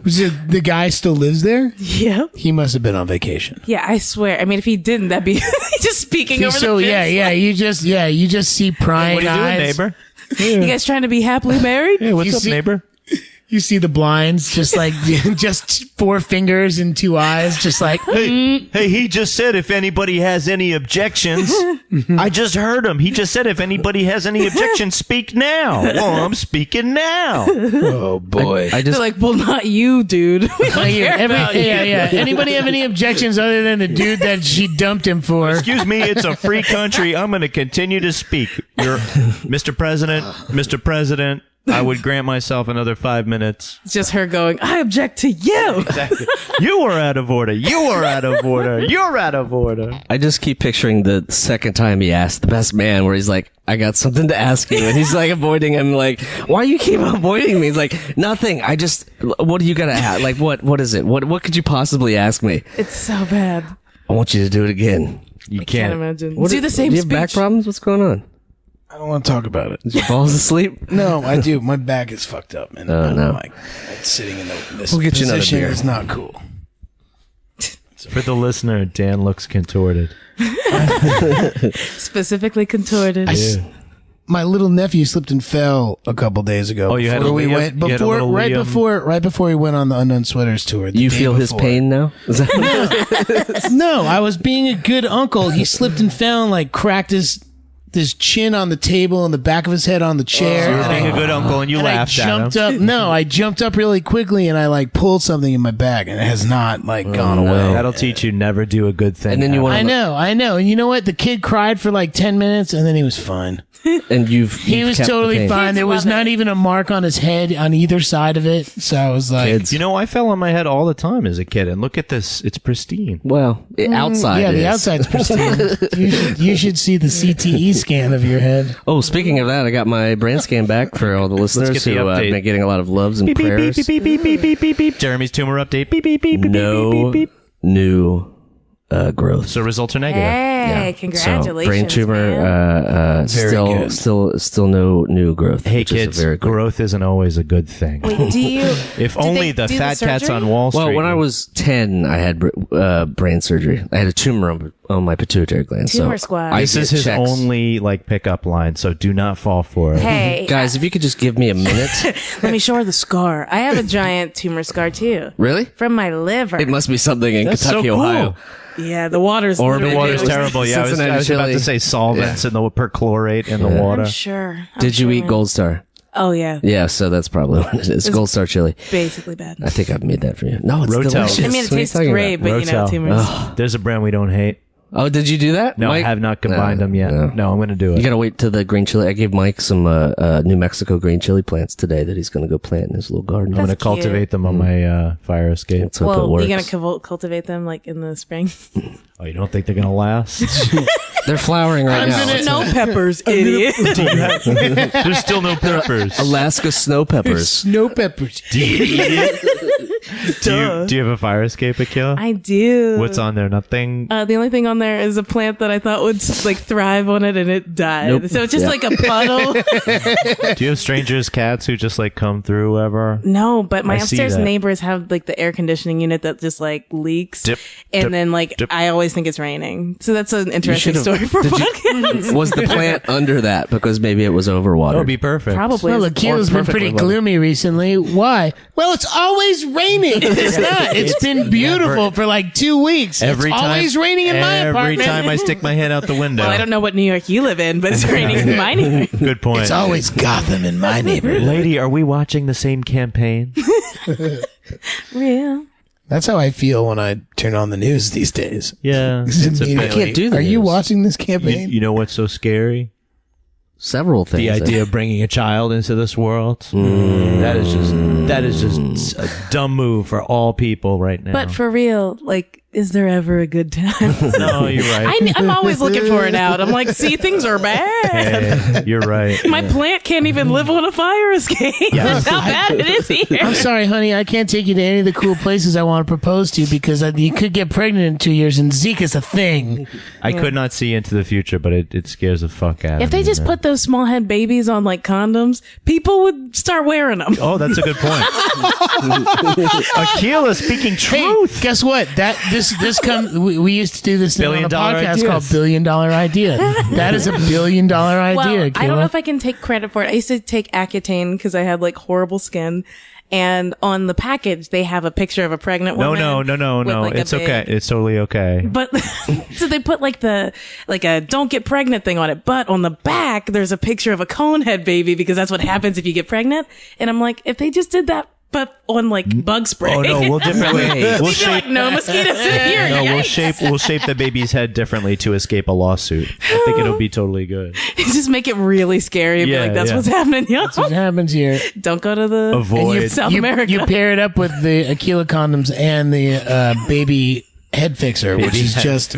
S3: Was it the guy still lives there?
S5: Yep.
S3: He must have been on vacation.
S5: Yeah, I swear. I mean, if he didn't, that'd be just speaking over
S3: So
S5: the
S3: yeah,
S5: fence.
S3: you just see prying
S4: What are you doing,
S3: eyes.
S4: neighbor?
S5: You guys trying to be happily married?
S4: Hey, what's
S3: You
S4: up,
S3: see-
S4: neighbor?
S3: You see the blinds, just like just 4 fingers and 2 eyes, just like.
S4: Hey, he just said if anybody has any objections. I just heard him. He just said if anybody has any objections, speak now. Well, I'm speaking now.
S3: Oh boy!
S2: I just
S5: They're like, well, not you, dude. We don't care about you.
S3: Yeah. Anybody have any objections other than the dude that she dumped him for?
S4: Excuse me, it's a free country. I'm going to continue to speak. Mr. President, I would grant myself another 5 minutes.
S5: It's just her going, I object to you.
S4: Exactly. You are out of order. You are out of order. You're out of order.
S2: I just keep picturing the second time he asked the best man, where he's like, I got something to ask you. And he's like avoiding him, like, why you keep avoiding me? He's like, nothing. What do you got to ask? Like, what is it? What could you possibly ask me?
S5: It's so bad.
S2: I want you to do it again.
S4: You
S5: Can't
S4: can't.
S5: imagine.
S2: What
S5: Do the same
S2: Do you have
S5: speech.
S2: back problems? What's going on?
S3: I don't want to talk about it.
S2: Did you fall asleep?
S3: No, I do. My back is fucked up, man.
S2: Oh, no.
S3: Like sitting in this
S2: We'll get you another
S3: position
S2: beer.
S3: is not cool.
S4: For the listener, Dan looks contorted.
S5: Specifically contorted.
S3: My little nephew slipped and fell a couple days ago.
S4: Oh, you had
S3: before
S4: a
S3: we
S4: Liam-
S3: went
S4: you had a little
S3: right
S4: Liam-
S3: before he went on the Unknown Sweaters tour. the
S2: You
S3: day
S2: feel his
S3: before.
S2: pain now? Is that
S3: No, I was being a good uncle. He slipped and fell and like cracked his chin on the table and the back of his head on the chair.
S4: You were
S3: and
S4: being a good uncle and you
S3: and I
S4: laughed at him.
S3: jumped up. No, I jumped up really quickly and I like pulled something in my back and it has not like gone away.
S4: That'll teach you never do a good thing.
S2: And then you
S4: ever.
S2: want
S3: I know. And you know what? The kid cried for like 10 minutes and then he was fine.
S2: and
S3: He was totally fine. There was
S5: love
S3: not
S5: it.
S3: even a mark on his head on either side of it. So I was like,
S2: Kids.
S4: You know, I fell on my head all the time as a kid, and look at this. It's pristine.
S2: Well, outside.
S3: yeah,
S2: it
S3: the
S2: is.
S3: outside's pristine. you should see the CTE scan of your head.
S2: Oh, speaking of that, I got my brain scan back for all the listeners
S4: get the
S2: who have
S4: update.
S2: been getting a lot of loves and
S4: Beep, beep,
S2: prayers.
S4: beep, beep, beep, beep, beep, beep, beep. Jeremy's tumor update. Beep, beep, beep, beep,
S2: No
S4: beep, beep, beep.
S2: new growth.
S4: So results are negative.
S5: Hey, congratulations.
S2: So brain tumor,
S5: man.
S3: Very
S2: still no new growth.
S4: Hey
S2: which is
S4: kids,
S2: very good.
S4: growth isn't always a good thing.
S5: Wait, do you?
S4: If
S5: did
S4: only
S5: they
S4: the
S5: do
S4: fat cats
S5: surgery?
S4: on Wall Street.
S2: Well, when I was 10, I had brain surgery. I had a tumor on my pituitary gland.
S5: Tumor
S2: so
S5: squad.
S2: I
S4: this is
S2: get
S4: his
S2: checks.
S4: only like pickup line, so do not fall for it.
S5: Hey,
S2: Guys, if you could just give me a minute.
S5: let me show her the scar. I have a giant tumor scar too.
S2: Really?
S5: From my liver.
S2: It must be something in
S4: That's so
S2: Kentucky,
S4: cool.
S2: Ohio.
S5: Yeah, the water's
S2: Or
S5: literally-
S2: maybe
S4: Water's
S2: it was
S4: terrible. Yeah, I was
S2: Cincinnati
S4: about
S2: chili.
S4: to say solvents and the perchlorate in the
S5: I'm
S4: water.
S5: sure. I'm
S2: Did you
S5: sure,
S2: eat
S5: man.
S2: Gold Star?
S5: Oh yeah,
S2: Yeah, so that's probably what it is. Gold Star chili.
S5: basically bad.
S2: I think I've made that for you. No, it's
S4: Rotel.
S2: delicious.
S5: I mean, it
S2: What are you
S5: tastes
S2: talking
S5: great,
S2: about?
S5: but you know,
S4: Rotel.
S5: tumors.
S4: There's a brand we don't hate.
S2: Oh, did you do that?
S4: No,
S2: Mike?
S4: I have not combined them yet. No, I'm going to do it.
S2: You gotta wait till the green chili. I gave Mike some New Mexico green chili plants today that he's gonna go plant in his little garden.
S4: I'm going to
S5: That's cute.
S4: cultivate them on my fire escape.
S2: Let's hope it
S5: Well,
S2: works.
S5: you gonna cultivate them like in the spring?
S4: Oh, you don't think they're going to last?
S2: They're flowering right now.
S5: Snow peppers, idiot.
S4: There's still no peppers.
S2: Alaska snow peppers.
S3: Snow peppers.
S4: Do you have a fire escape, Akilah?
S5: I do.
S4: What's on there? Nothing.
S5: The only thing on there is a plant that I thought would like thrive on it, and it died.
S2: Nope.
S5: So it's just
S2: Yeah.
S5: like a puddle.
S4: Do you have strangers' cats who just like come through ever?
S5: No, but my
S4: I see
S5: upstairs
S4: that.
S5: neighbors have like the air conditioning unit that just like leaks,
S4: Dip,
S5: and
S4: dip,
S5: then like
S4: dip.
S5: I always think it's raining. So that's an interesting
S2: should've-
S5: story for
S2: did you-
S5: podcast.
S2: Was the plant under that because maybe it was overwatered?
S4: That would be perfect.
S5: Probably.
S3: Well, Akilah's been
S2: perfectly
S3: pretty
S2: well.
S3: gloomy recently. Why? Well, it's always raining. It's not. It's been beautiful for like 2 weeks.
S4: Every
S3: it's
S4: time,
S3: always raining in my apartment.
S4: Every time I stick my head out the window.
S5: Well, I don't know what New York you live in, but it's raining in my neighborhood.
S4: Good point.
S3: It's always Gotham in my neighborhood.
S4: Lady, are we watching the same campaign?
S5: Real.
S3: That's how I feel when I turn on the news these days.
S4: Yeah.
S3: Immediately,
S2: I can't do the
S3: Are you
S2: news.
S3: watching this campaign?
S4: You know what's so scary?
S2: Several things.
S4: The idea of bringing a child into this world. That is just a dumb move for all people right now.
S5: But for real, like, is there ever a good time?
S4: no, you're right.
S5: I'm always looking for it out. I'm like, see, things are bad.
S4: Hey, you're right.
S5: My plant can't even live on a fire escape. That's how bad it is here.
S3: I'm sorry, honey. I can't take you to any of the cool places I want to propose to because you could get pregnant in 2 years and Zika's a thing.
S4: I could not see into the future, but it scares the fuck out of me.
S5: If they just
S4: man.
S5: put those small head babies on like condoms, people would start wearing them.
S4: Oh, that's a good point. Akilah speaking truth.
S3: Hey, guess what? We used to do this thing on a
S4: $1 billion
S3: podcast
S4: ideas.
S3: called $1 Billion Idea. That is $1 billion idea.
S5: Well, I don't know
S3: Akilah.
S5: if I can take credit for it. I used to take Accutane because I had like horrible skin. And on the package, they have a picture of a pregnant woman.
S4: No.
S5: Like
S4: It's okay. It's totally okay.
S5: But so they put like a don't get pregnant thing on it. But on the back, there's a picture of a conehead baby because that's what happens if you get pregnant. And I'm like, if they just did that, but on like bug spray.
S4: Oh no, we'll differently. We'll
S5: shape like, no mosquitoes in here.
S4: No,
S5: Yikes.
S4: we'll shape the baby's head differently to escape a lawsuit. I think it'll be totally good.
S5: Just make it really scary. And be like, that's what's happening, yo.
S3: That's what happens here.
S5: Don't go to the
S4: Avoid.
S5: South America.
S3: You pair it up with the Akilah condoms and the baby head fixer, which is just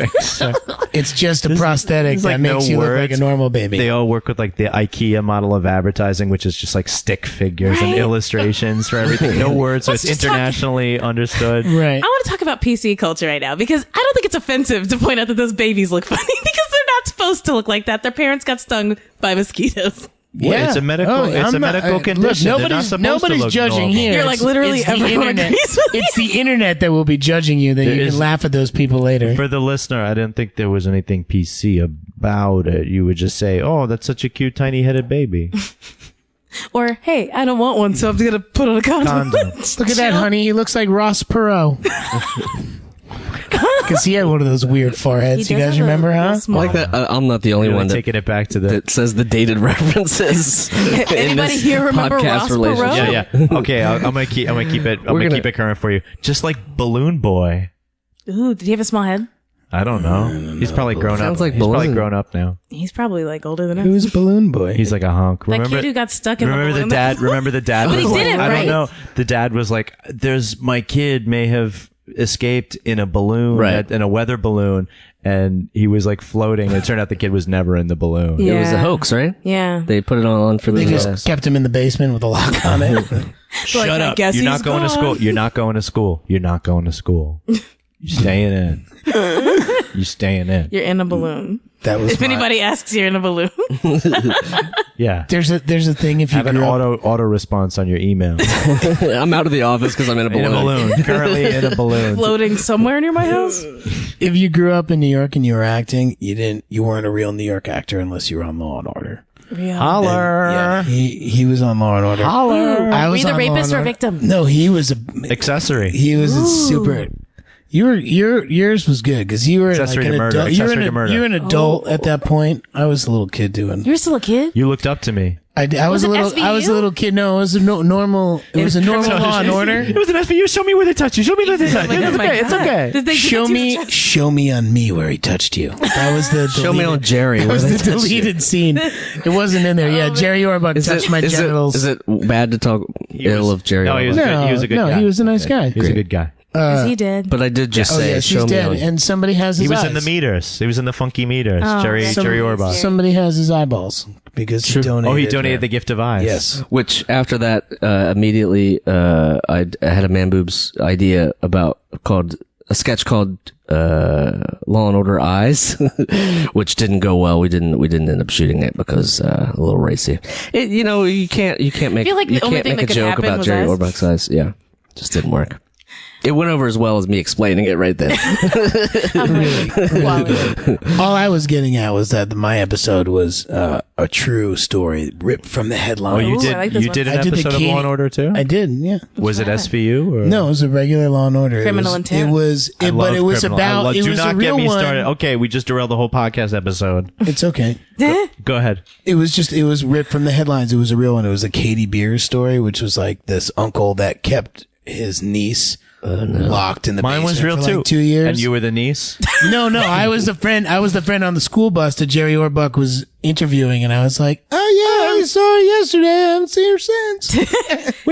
S3: it's just a prosthetic that makes you look like a normal baby.
S4: They all work with like the IKEA model of advertising, which is just like stick figures and illustrations for everything. No words, so it's internationally understood.
S3: Right.
S5: I want to talk about PC culture right now because I don't think it's offensive to point out that those babies look funny because they're not supposed to look like that. Their parents got stung by mosquitoes.
S4: Yeah, it's a medical. It's a medical condition.
S3: Look, nobody's judging
S4: normal.
S3: here.
S5: You're like literally everyone agrees with
S3: It's the internet that will be judging you. That you can laugh at those people later.
S4: For the listener, I didn't think there was anything PC about it. You would just say, "Oh, that's such a cute, tiny-headed baby."
S5: Or, hey, I don't want one, so I'm gonna put on a condom.
S3: Look at that, honey. He looks like Ross Perot. Because he had one of those weird foreheads. You guys remember, huh?
S2: I like that. I'm not the only
S4: Really
S2: one
S4: taking it back to
S2: that says the dated references.
S5: Anybody here remember Ross Perot?
S4: Yeah. Okay, I'm gonna keep it current for you. Just like Balloon Boy.
S5: Ooh, did he have a small head?
S4: I don't know. He's probably grown up.
S2: Sounds like
S4: He's probably
S2: Balloon.
S4: grown up now.
S5: He's probably like older than us.
S3: Who's Balloon Boy?
S4: He's like a hunk.
S5: That kid who got stuck in the
S4: Remember
S5: balloon.
S4: the dad? Remember the dad?
S5: But he
S4: was
S5: did
S4: like,
S5: it,
S4: I
S5: right?
S4: don't know. The dad was like, "There's my kid may have escaped in a balloon,
S2: Right.
S4: in a weather balloon, and he was like floating. It turned out the kid was never in the balloon.
S5: Yeah.
S2: It was a hoax, right?
S5: Yeah.
S2: They put it all on for
S3: They
S2: the.
S3: just kept him in the basement with a lock on it.
S5: Like,
S4: Shut
S5: I
S4: up!
S5: guess
S4: You're not
S5: he's
S4: going to
S5: gone.
S4: school. You're not going to school. You're not going to school. You're staying in. You're staying in.
S5: You're in a balloon.
S3: That was
S5: If anybody asks, you're in a balloon.
S4: Yeah.
S3: There's a thing if you
S4: Have an
S3: grew up,
S4: auto response on your email.
S2: I'm out of the office because I'm in a balloon.
S4: In a balloon. Currently in a balloon.
S5: Floating somewhere near my house.
S3: if you grew up in New York and you were acting, you weren't a real New York actor unless you were on Law and Order.
S5: Real.
S4: Holler.
S3: Yeah, he was on Law and Order.
S4: Holler.
S3: I
S5: Were
S3: was
S5: you the
S3: on Law
S5: rapist
S3: and
S5: or
S3: Order.
S5: victim?
S3: No, he was a
S4: Accessory.
S3: super. Yours was good because you were
S4: Accessory
S3: like
S4: to
S3: an
S4: murder.
S3: adult.
S4: Accessory to murder.
S3: You're an adult at that point. I was a little kid doing.
S5: You're still a kid?
S4: You looked up to me.
S3: I was
S5: it
S3: a little. I was a
S5: SVU?
S3: little kid. No, it was a normal. It was a normal Law and Order.
S4: It was an SVU. Show me where they touch you. Show me where they touch you.
S5: Oh my
S4: It's
S5: God.
S4: okay.
S5: Did they do that to your chest?
S3: Show me on me where he touched you. That was the
S2: Show me on
S3: deleted-
S2: Jerry.
S3: That
S2: where
S3: was
S2: they
S3: the
S2: touched you.
S3: deleted scene. It wasn't in there. Yeah, Jerry Orbach touched my genitals.
S2: Is it bad to talk ill of Jerry?
S4: No, he was
S2: Orbach?
S4: good. He was a good guy.
S3: he was a nice guy.
S4: He was a good guy.
S5: Is he dead?
S2: But I did just
S3: Oh
S2: say,
S3: yes,
S2: show
S3: he's
S2: me
S3: dead,
S2: on.
S3: and somebody has his
S4: He was
S3: eyes.
S4: in the meters. He was in the funky meters. Jerry Orbach.
S3: Somebody has his eyeballs because he donated.
S4: Oh, he donated the gift of eyes.
S3: Yes.
S2: Which after that, immediately, I had a Man Boobs idea called a sketch called Law and Order Eyes, which didn't go well. We didn't end up shooting it because a little racy. You can't make
S5: feel like
S2: you
S5: the only
S2: can't
S5: thing
S2: make a
S5: that could
S2: joke
S5: happen
S2: about
S5: was
S2: Jerry
S5: eyes.
S2: Orbach's eyes. Yeah, just didn't work. It went over as well as me explaining it right then.
S3: All I was getting at was that my episode was a true story ripped from the headline.
S4: Oh, you
S5: Ooh,
S4: did.
S5: I like this
S4: You
S5: one.
S4: did an
S3: I did the
S4: episode of
S3: Katie-
S4: Law and Order too.
S3: I did, yeah.
S4: Was it SVU? Or?
S3: No, it was a regular Law and Order.
S5: Criminal
S3: it was,
S5: intent.
S3: It was,
S4: I
S3: but
S4: love
S3: it was
S4: criminal.
S3: about. It
S4: Do
S3: was
S4: not
S3: a real
S4: get me
S3: one.
S4: started. Okay, we just derailed the whole podcast episode.
S3: It's okay.
S4: Go ahead.
S3: It was ripped from the headlines. It was a real one. It was a Katie Beers story, which was like this uncle that kept his niece locked in the
S4: Mine was
S3: basement
S4: real
S3: for
S4: too.
S3: like 2 years.
S4: And you were the niece.
S3: No, I was the friend. I was the friend on the school bus that Jerry Orbach was interviewing, and I was like, "Oh yeah, I saw her yesterday. I haven't seen her since.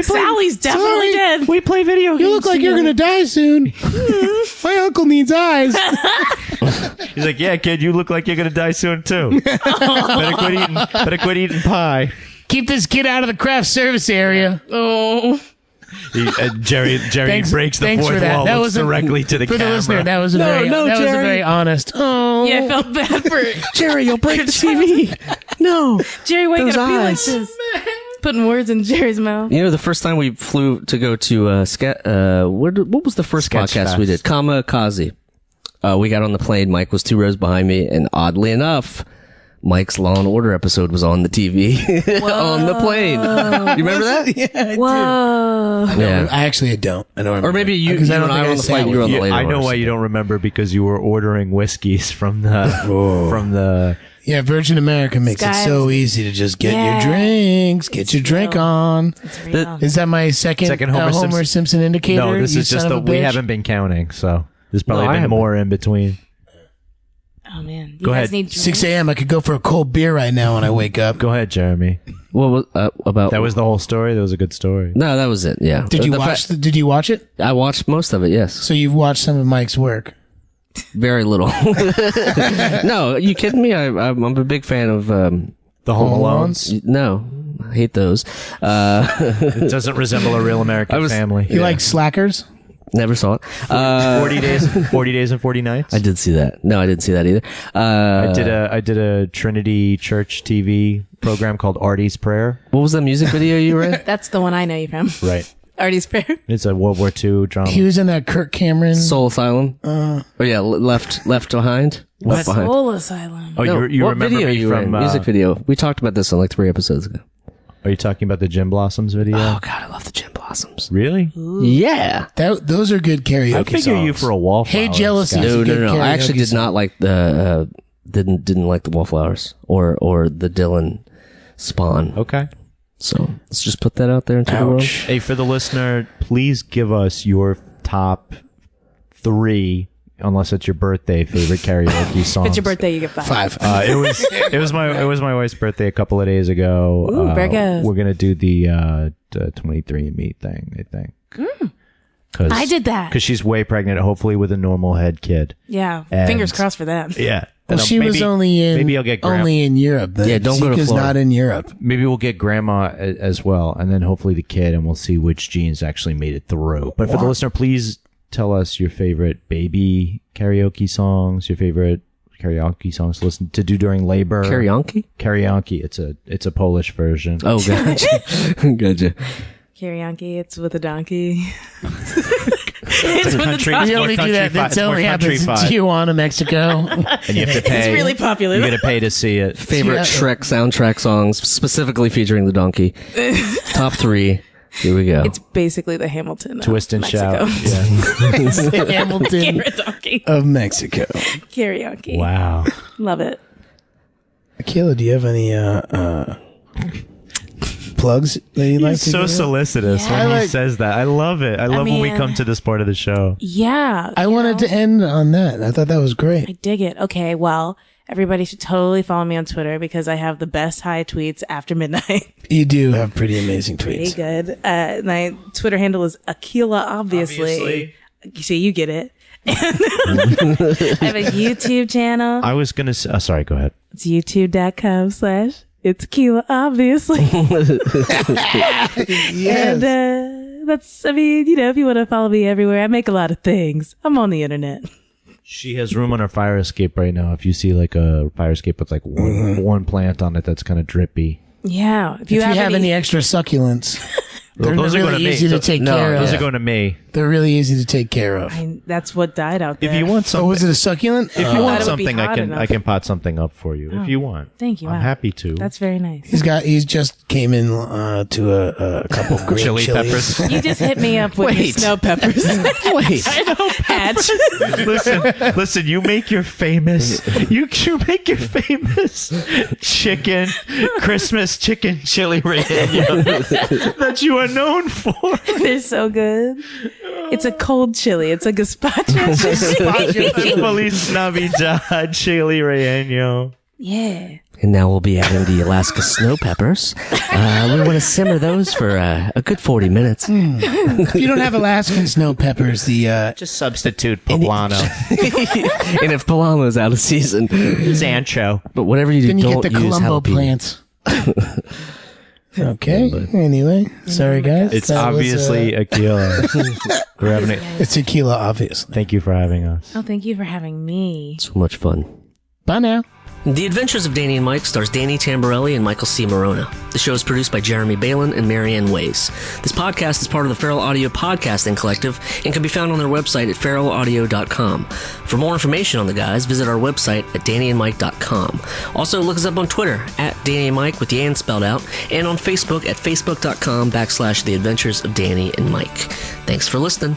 S5: Sally's definitely dead.
S4: We play video games.
S3: You look like you're gonna die soon. My uncle needs eyes."
S4: He's like, yeah, kid, you look like you're gonna die soon too. Better quit eating pie.
S3: Keep this kid out of the craft service area.
S5: Oh.
S4: Jerry breaks the
S3: thanks
S4: fourth
S3: for that.
S4: wall.
S3: That
S4: looks
S3: was
S4: directly to the
S3: for
S4: camera.
S3: the listener. That was a very honest. Oh,
S5: Yeah, I felt bad for
S2: Jerry, you'll break the TV. No.
S5: Jerry. Why you
S2: Those
S5: gotta be like
S2: eyes.
S5: this? Putting words in Jerry's mouth.
S2: You know, the first time we flew to go to what was the first
S4: Sketch
S2: podcast we
S4: Fest.
S2: did? Kamikaze. We got on the plane. Mike was 2 rows behind me, and oddly enough, Mike's Law and Order episode was on the TV on the plane. You remember that?
S3: Yeah, I
S5: Whoa.
S3: do.
S2: Yeah.
S3: I actually don't. I don't remember.
S2: Or maybe you
S3: Because
S2: and I were on the flight. You were on the later.
S4: I know
S2: one.
S4: why you don't remember, because you were ordering whiskeys from the
S3: Yeah, Virgin America makes
S5: Sky-
S3: it so easy to just get
S5: Yeah.
S3: your drinks, get your drink
S5: real.
S3: on.
S5: It's real.
S3: Is that my second Homer Simpson indicator?
S4: No, this
S3: you
S4: is just
S3: son of
S4: the
S3: a
S4: we
S3: bitch?
S4: haven't been counting, so there's
S2: No,
S4: probably
S2: I
S4: been
S2: haven't.
S4: more in between.
S5: Oh man.
S4: Go
S5: You guys
S4: ahead.
S5: need
S3: 6 a.m. I could go for a cold beer right now when I wake up.
S4: Go ahead, Jeremy.
S2: What was about?
S4: That was the whole story. That was a good story.
S2: No, that was it. Yeah.
S3: Did you
S2: The
S3: watch?
S2: fact-
S3: Did you watch it?
S2: I watched most of it. Yes.
S3: So you've watched some of Mike's work.
S2: Very little. No, are you kidding me? I'm a big fan of.
S4: The Home Alones.
S2: No, I hate those.
S4: It doesn't resemble a real American family.
S3: You like Slackers?
S2: Never saw it.
S4: 40 days and 40 nights.
S2: I did see that. No, I didn't see that either.
S4: I did a Trinity Church TV program called Artie's Prayer.
S2: What was that music video you read?
S5: That's the one I know you from.
S4: Right.
S5: Artie's Prayer.
S4: It's a World War II drama.
S3: He was in that Kirk Cameron.
S2: Soul Asylum. Oh yeah, left behind. Left behind.
S5: Soul Asylum.
S4: Oh,
S2: No,
S4: you
S2: what
S4: remember
S2: video
S4: me
S2: you
S4: from
S2: read? Music video. We talked about this on like 3 episodes ago.
S4: Are you talking about the Jim Blossoms video?
S2: Oh god, I love the Gin Blossoms.
S4: Really?
S2: Yeah.
S3: Those are good karaoke
S4: I figure
S3: songs.
S4: you for a wallflower.
S3: Hey, Jealousy.
S4: guy.
S3: It's a
S2: No.
S3: good
S2: I actually
S3: karaoke
S2: did not like the didn't like the Wallflowers or the Dylan Spawn.
S4: Okay.
S2: So let's just put that out there into the world.
S3: Ouch.
S4: Hey, for the listener, please give us your top 3, unless it's your birthday, favorite karaoke songs.
S5: If it's your birthday, you get 5.
S3: 5.
S4: It was my wife's birthday a couple of days ago.
S5: Ooh, Virgos.
S4: We're gonna do the 23andMe thing, I think. Cause,
S5: I did that.
S4: because she's way pregnant, hopefully with a normal head kid.
S5: Yeah.
S4: And-
S5: Fingers crossed for that.
S4: Yeah.
S3: Well,
S4: And
S3: she was only in
S4: maybe I'll get
S3: only in Europe.
S2: Yeah, don't go to
S3: Zika's
S2: Florida.
S3: not in Europe.
S4: Maybe we'll get grandma as well, and then hopefully the kid, and we'll see which genes actually made it through. But for the listener, please tell us your favorite baby karaoke songs, your favorite karaoke songs to listen to do during labor.
S2: Karaoke?
S4: Karaoke. It's a Polish version.
S2: Oh, gotcha. Gotcha.
S5: Karaoke, it's with a donkey. It's with
S4: country-
S5: a donkey.
S3: We only do that. That
S4: It's more
S3: only happens in
S4: countrified.
S3: Tijuana, Mexico.
S4: And you have to pay.
S5: It's really popular.
S4: You got to pay to see it.
S2: Favorite
S3: Yeah.
S2: Shrek soundtrack songs, specifically featuring the donkey. Top 3. Here we go.
S5: It's basically the Hamilton.
S4: Twist and
S5: Mexico.
S4: shout. Yeah.
S3: It's the Hamilton
S5: Karaoke.
S3: of Mexico.
S5: Karaoke.
S4: Wow.
S5: Love it.
S3: Akilah, do you have any plugs that you'd like
S4: He's
S3: to
S4: so
S3: give?
S4: solicitous
S5: Yeah.
S3: I
S4: when he
S3: like-
S4: says that. I love it. I love when we
S5: mean-
S4: come to this part of the show.
S5: Yeah.
S3: I wanted to end on that. I thought that was
S5: I
S3: great.
S5: dig it. Okay, well, everybody should totally follow me on Twitter because I have the best high tweets after midnight.
S3: You do have pretty amazing
S5: Pretty
S3: tweets.
S5: good. My Twitter handle is Akilah, obviously. You see, you get it. I have a YouTube channel.
S4: I was going to say, sorry, go ahead.
S5: It's youtube.com/it's Akilah, obviously.
S3: Yes.
S5: And that's, I mean, if you want to follow me everywhere, I make a lot of things. I'm on the internet.
S4: She has room on her fire escape right now. If you see like a fire escape with like one plant on it that's kind of drippy.
S5: Yeah.
S3: If you have any extra succulents, they're
S4: Those are going
S3: really
S4: to me.
S3: easy to take care of.
S4: Those are going to me.
S3: They're really easy to take care of.
S5: that's what died out there.
S4: If you want
S3: Oh,
S4: something,
S3: was it a succulent?
S4: if you
S5: thought
S4: want
S5: it would be
S4: something, I
S5: hot
S4: can
S5: enough.
S4: I can pot something up for you if you want.
S5: Thank you.
S4: I'm
S5: Wow.
S4: happy to.
S5: That's very nice.
S3: He's just came in to a couple green
S4: Chili
S3: chilies.
S4: peppers.
S5: You just hit me up with your snow peppers.
S3: Wait,
S5: I know, patch.
S4: Listen. You make your famous. You make your famous chicken Christmas chicken chili relleno that you are known for.
S5: They're so good. It's a cold chili. It's a gazpacho.
S4: Feliz Navidad chili relleno.
S5: Yeah.
S2: And now we'll be adding the Alaska snow peppers. We want to simmer those for a good 40 minutes.
S3: if you don't have Alaskan snow peppers, the
S4: Just substitute poblano,
S2: And if Palama's out of season,
S4: Sancho.
S2: but whatever you do,
S3: then you
S2: don't
S3: get the
S2: use
S3: Columbo
S2: jalapeno.
S3: plants. Okay. Anyway, sorry guys.
S4: It's
S3: That was,
S4: obviously Akilah. We're having it.
S3: it's Akilah, obviously.
S4: Thank you for having us.
S5: Oh, thank you for having me.
S2: So much fun.
S3: Bye now.
S2: The Adventures of Danny and Mike stars Danny Tamborelli and Michael C. Morona. The show is produced by Jeremy Balin and Marianne Ways. This podcast is part of the Feral Audio Podcasting Collective and can be found on their website at feralaudio.com. For more information on the guys, visit our website at dannyandmike.com. Also, look us up on Twitter at Danny and Mike with the and spelled out, and on Facebook at facebook.com/The Adventures of Danny and Mike. Thanks for listening.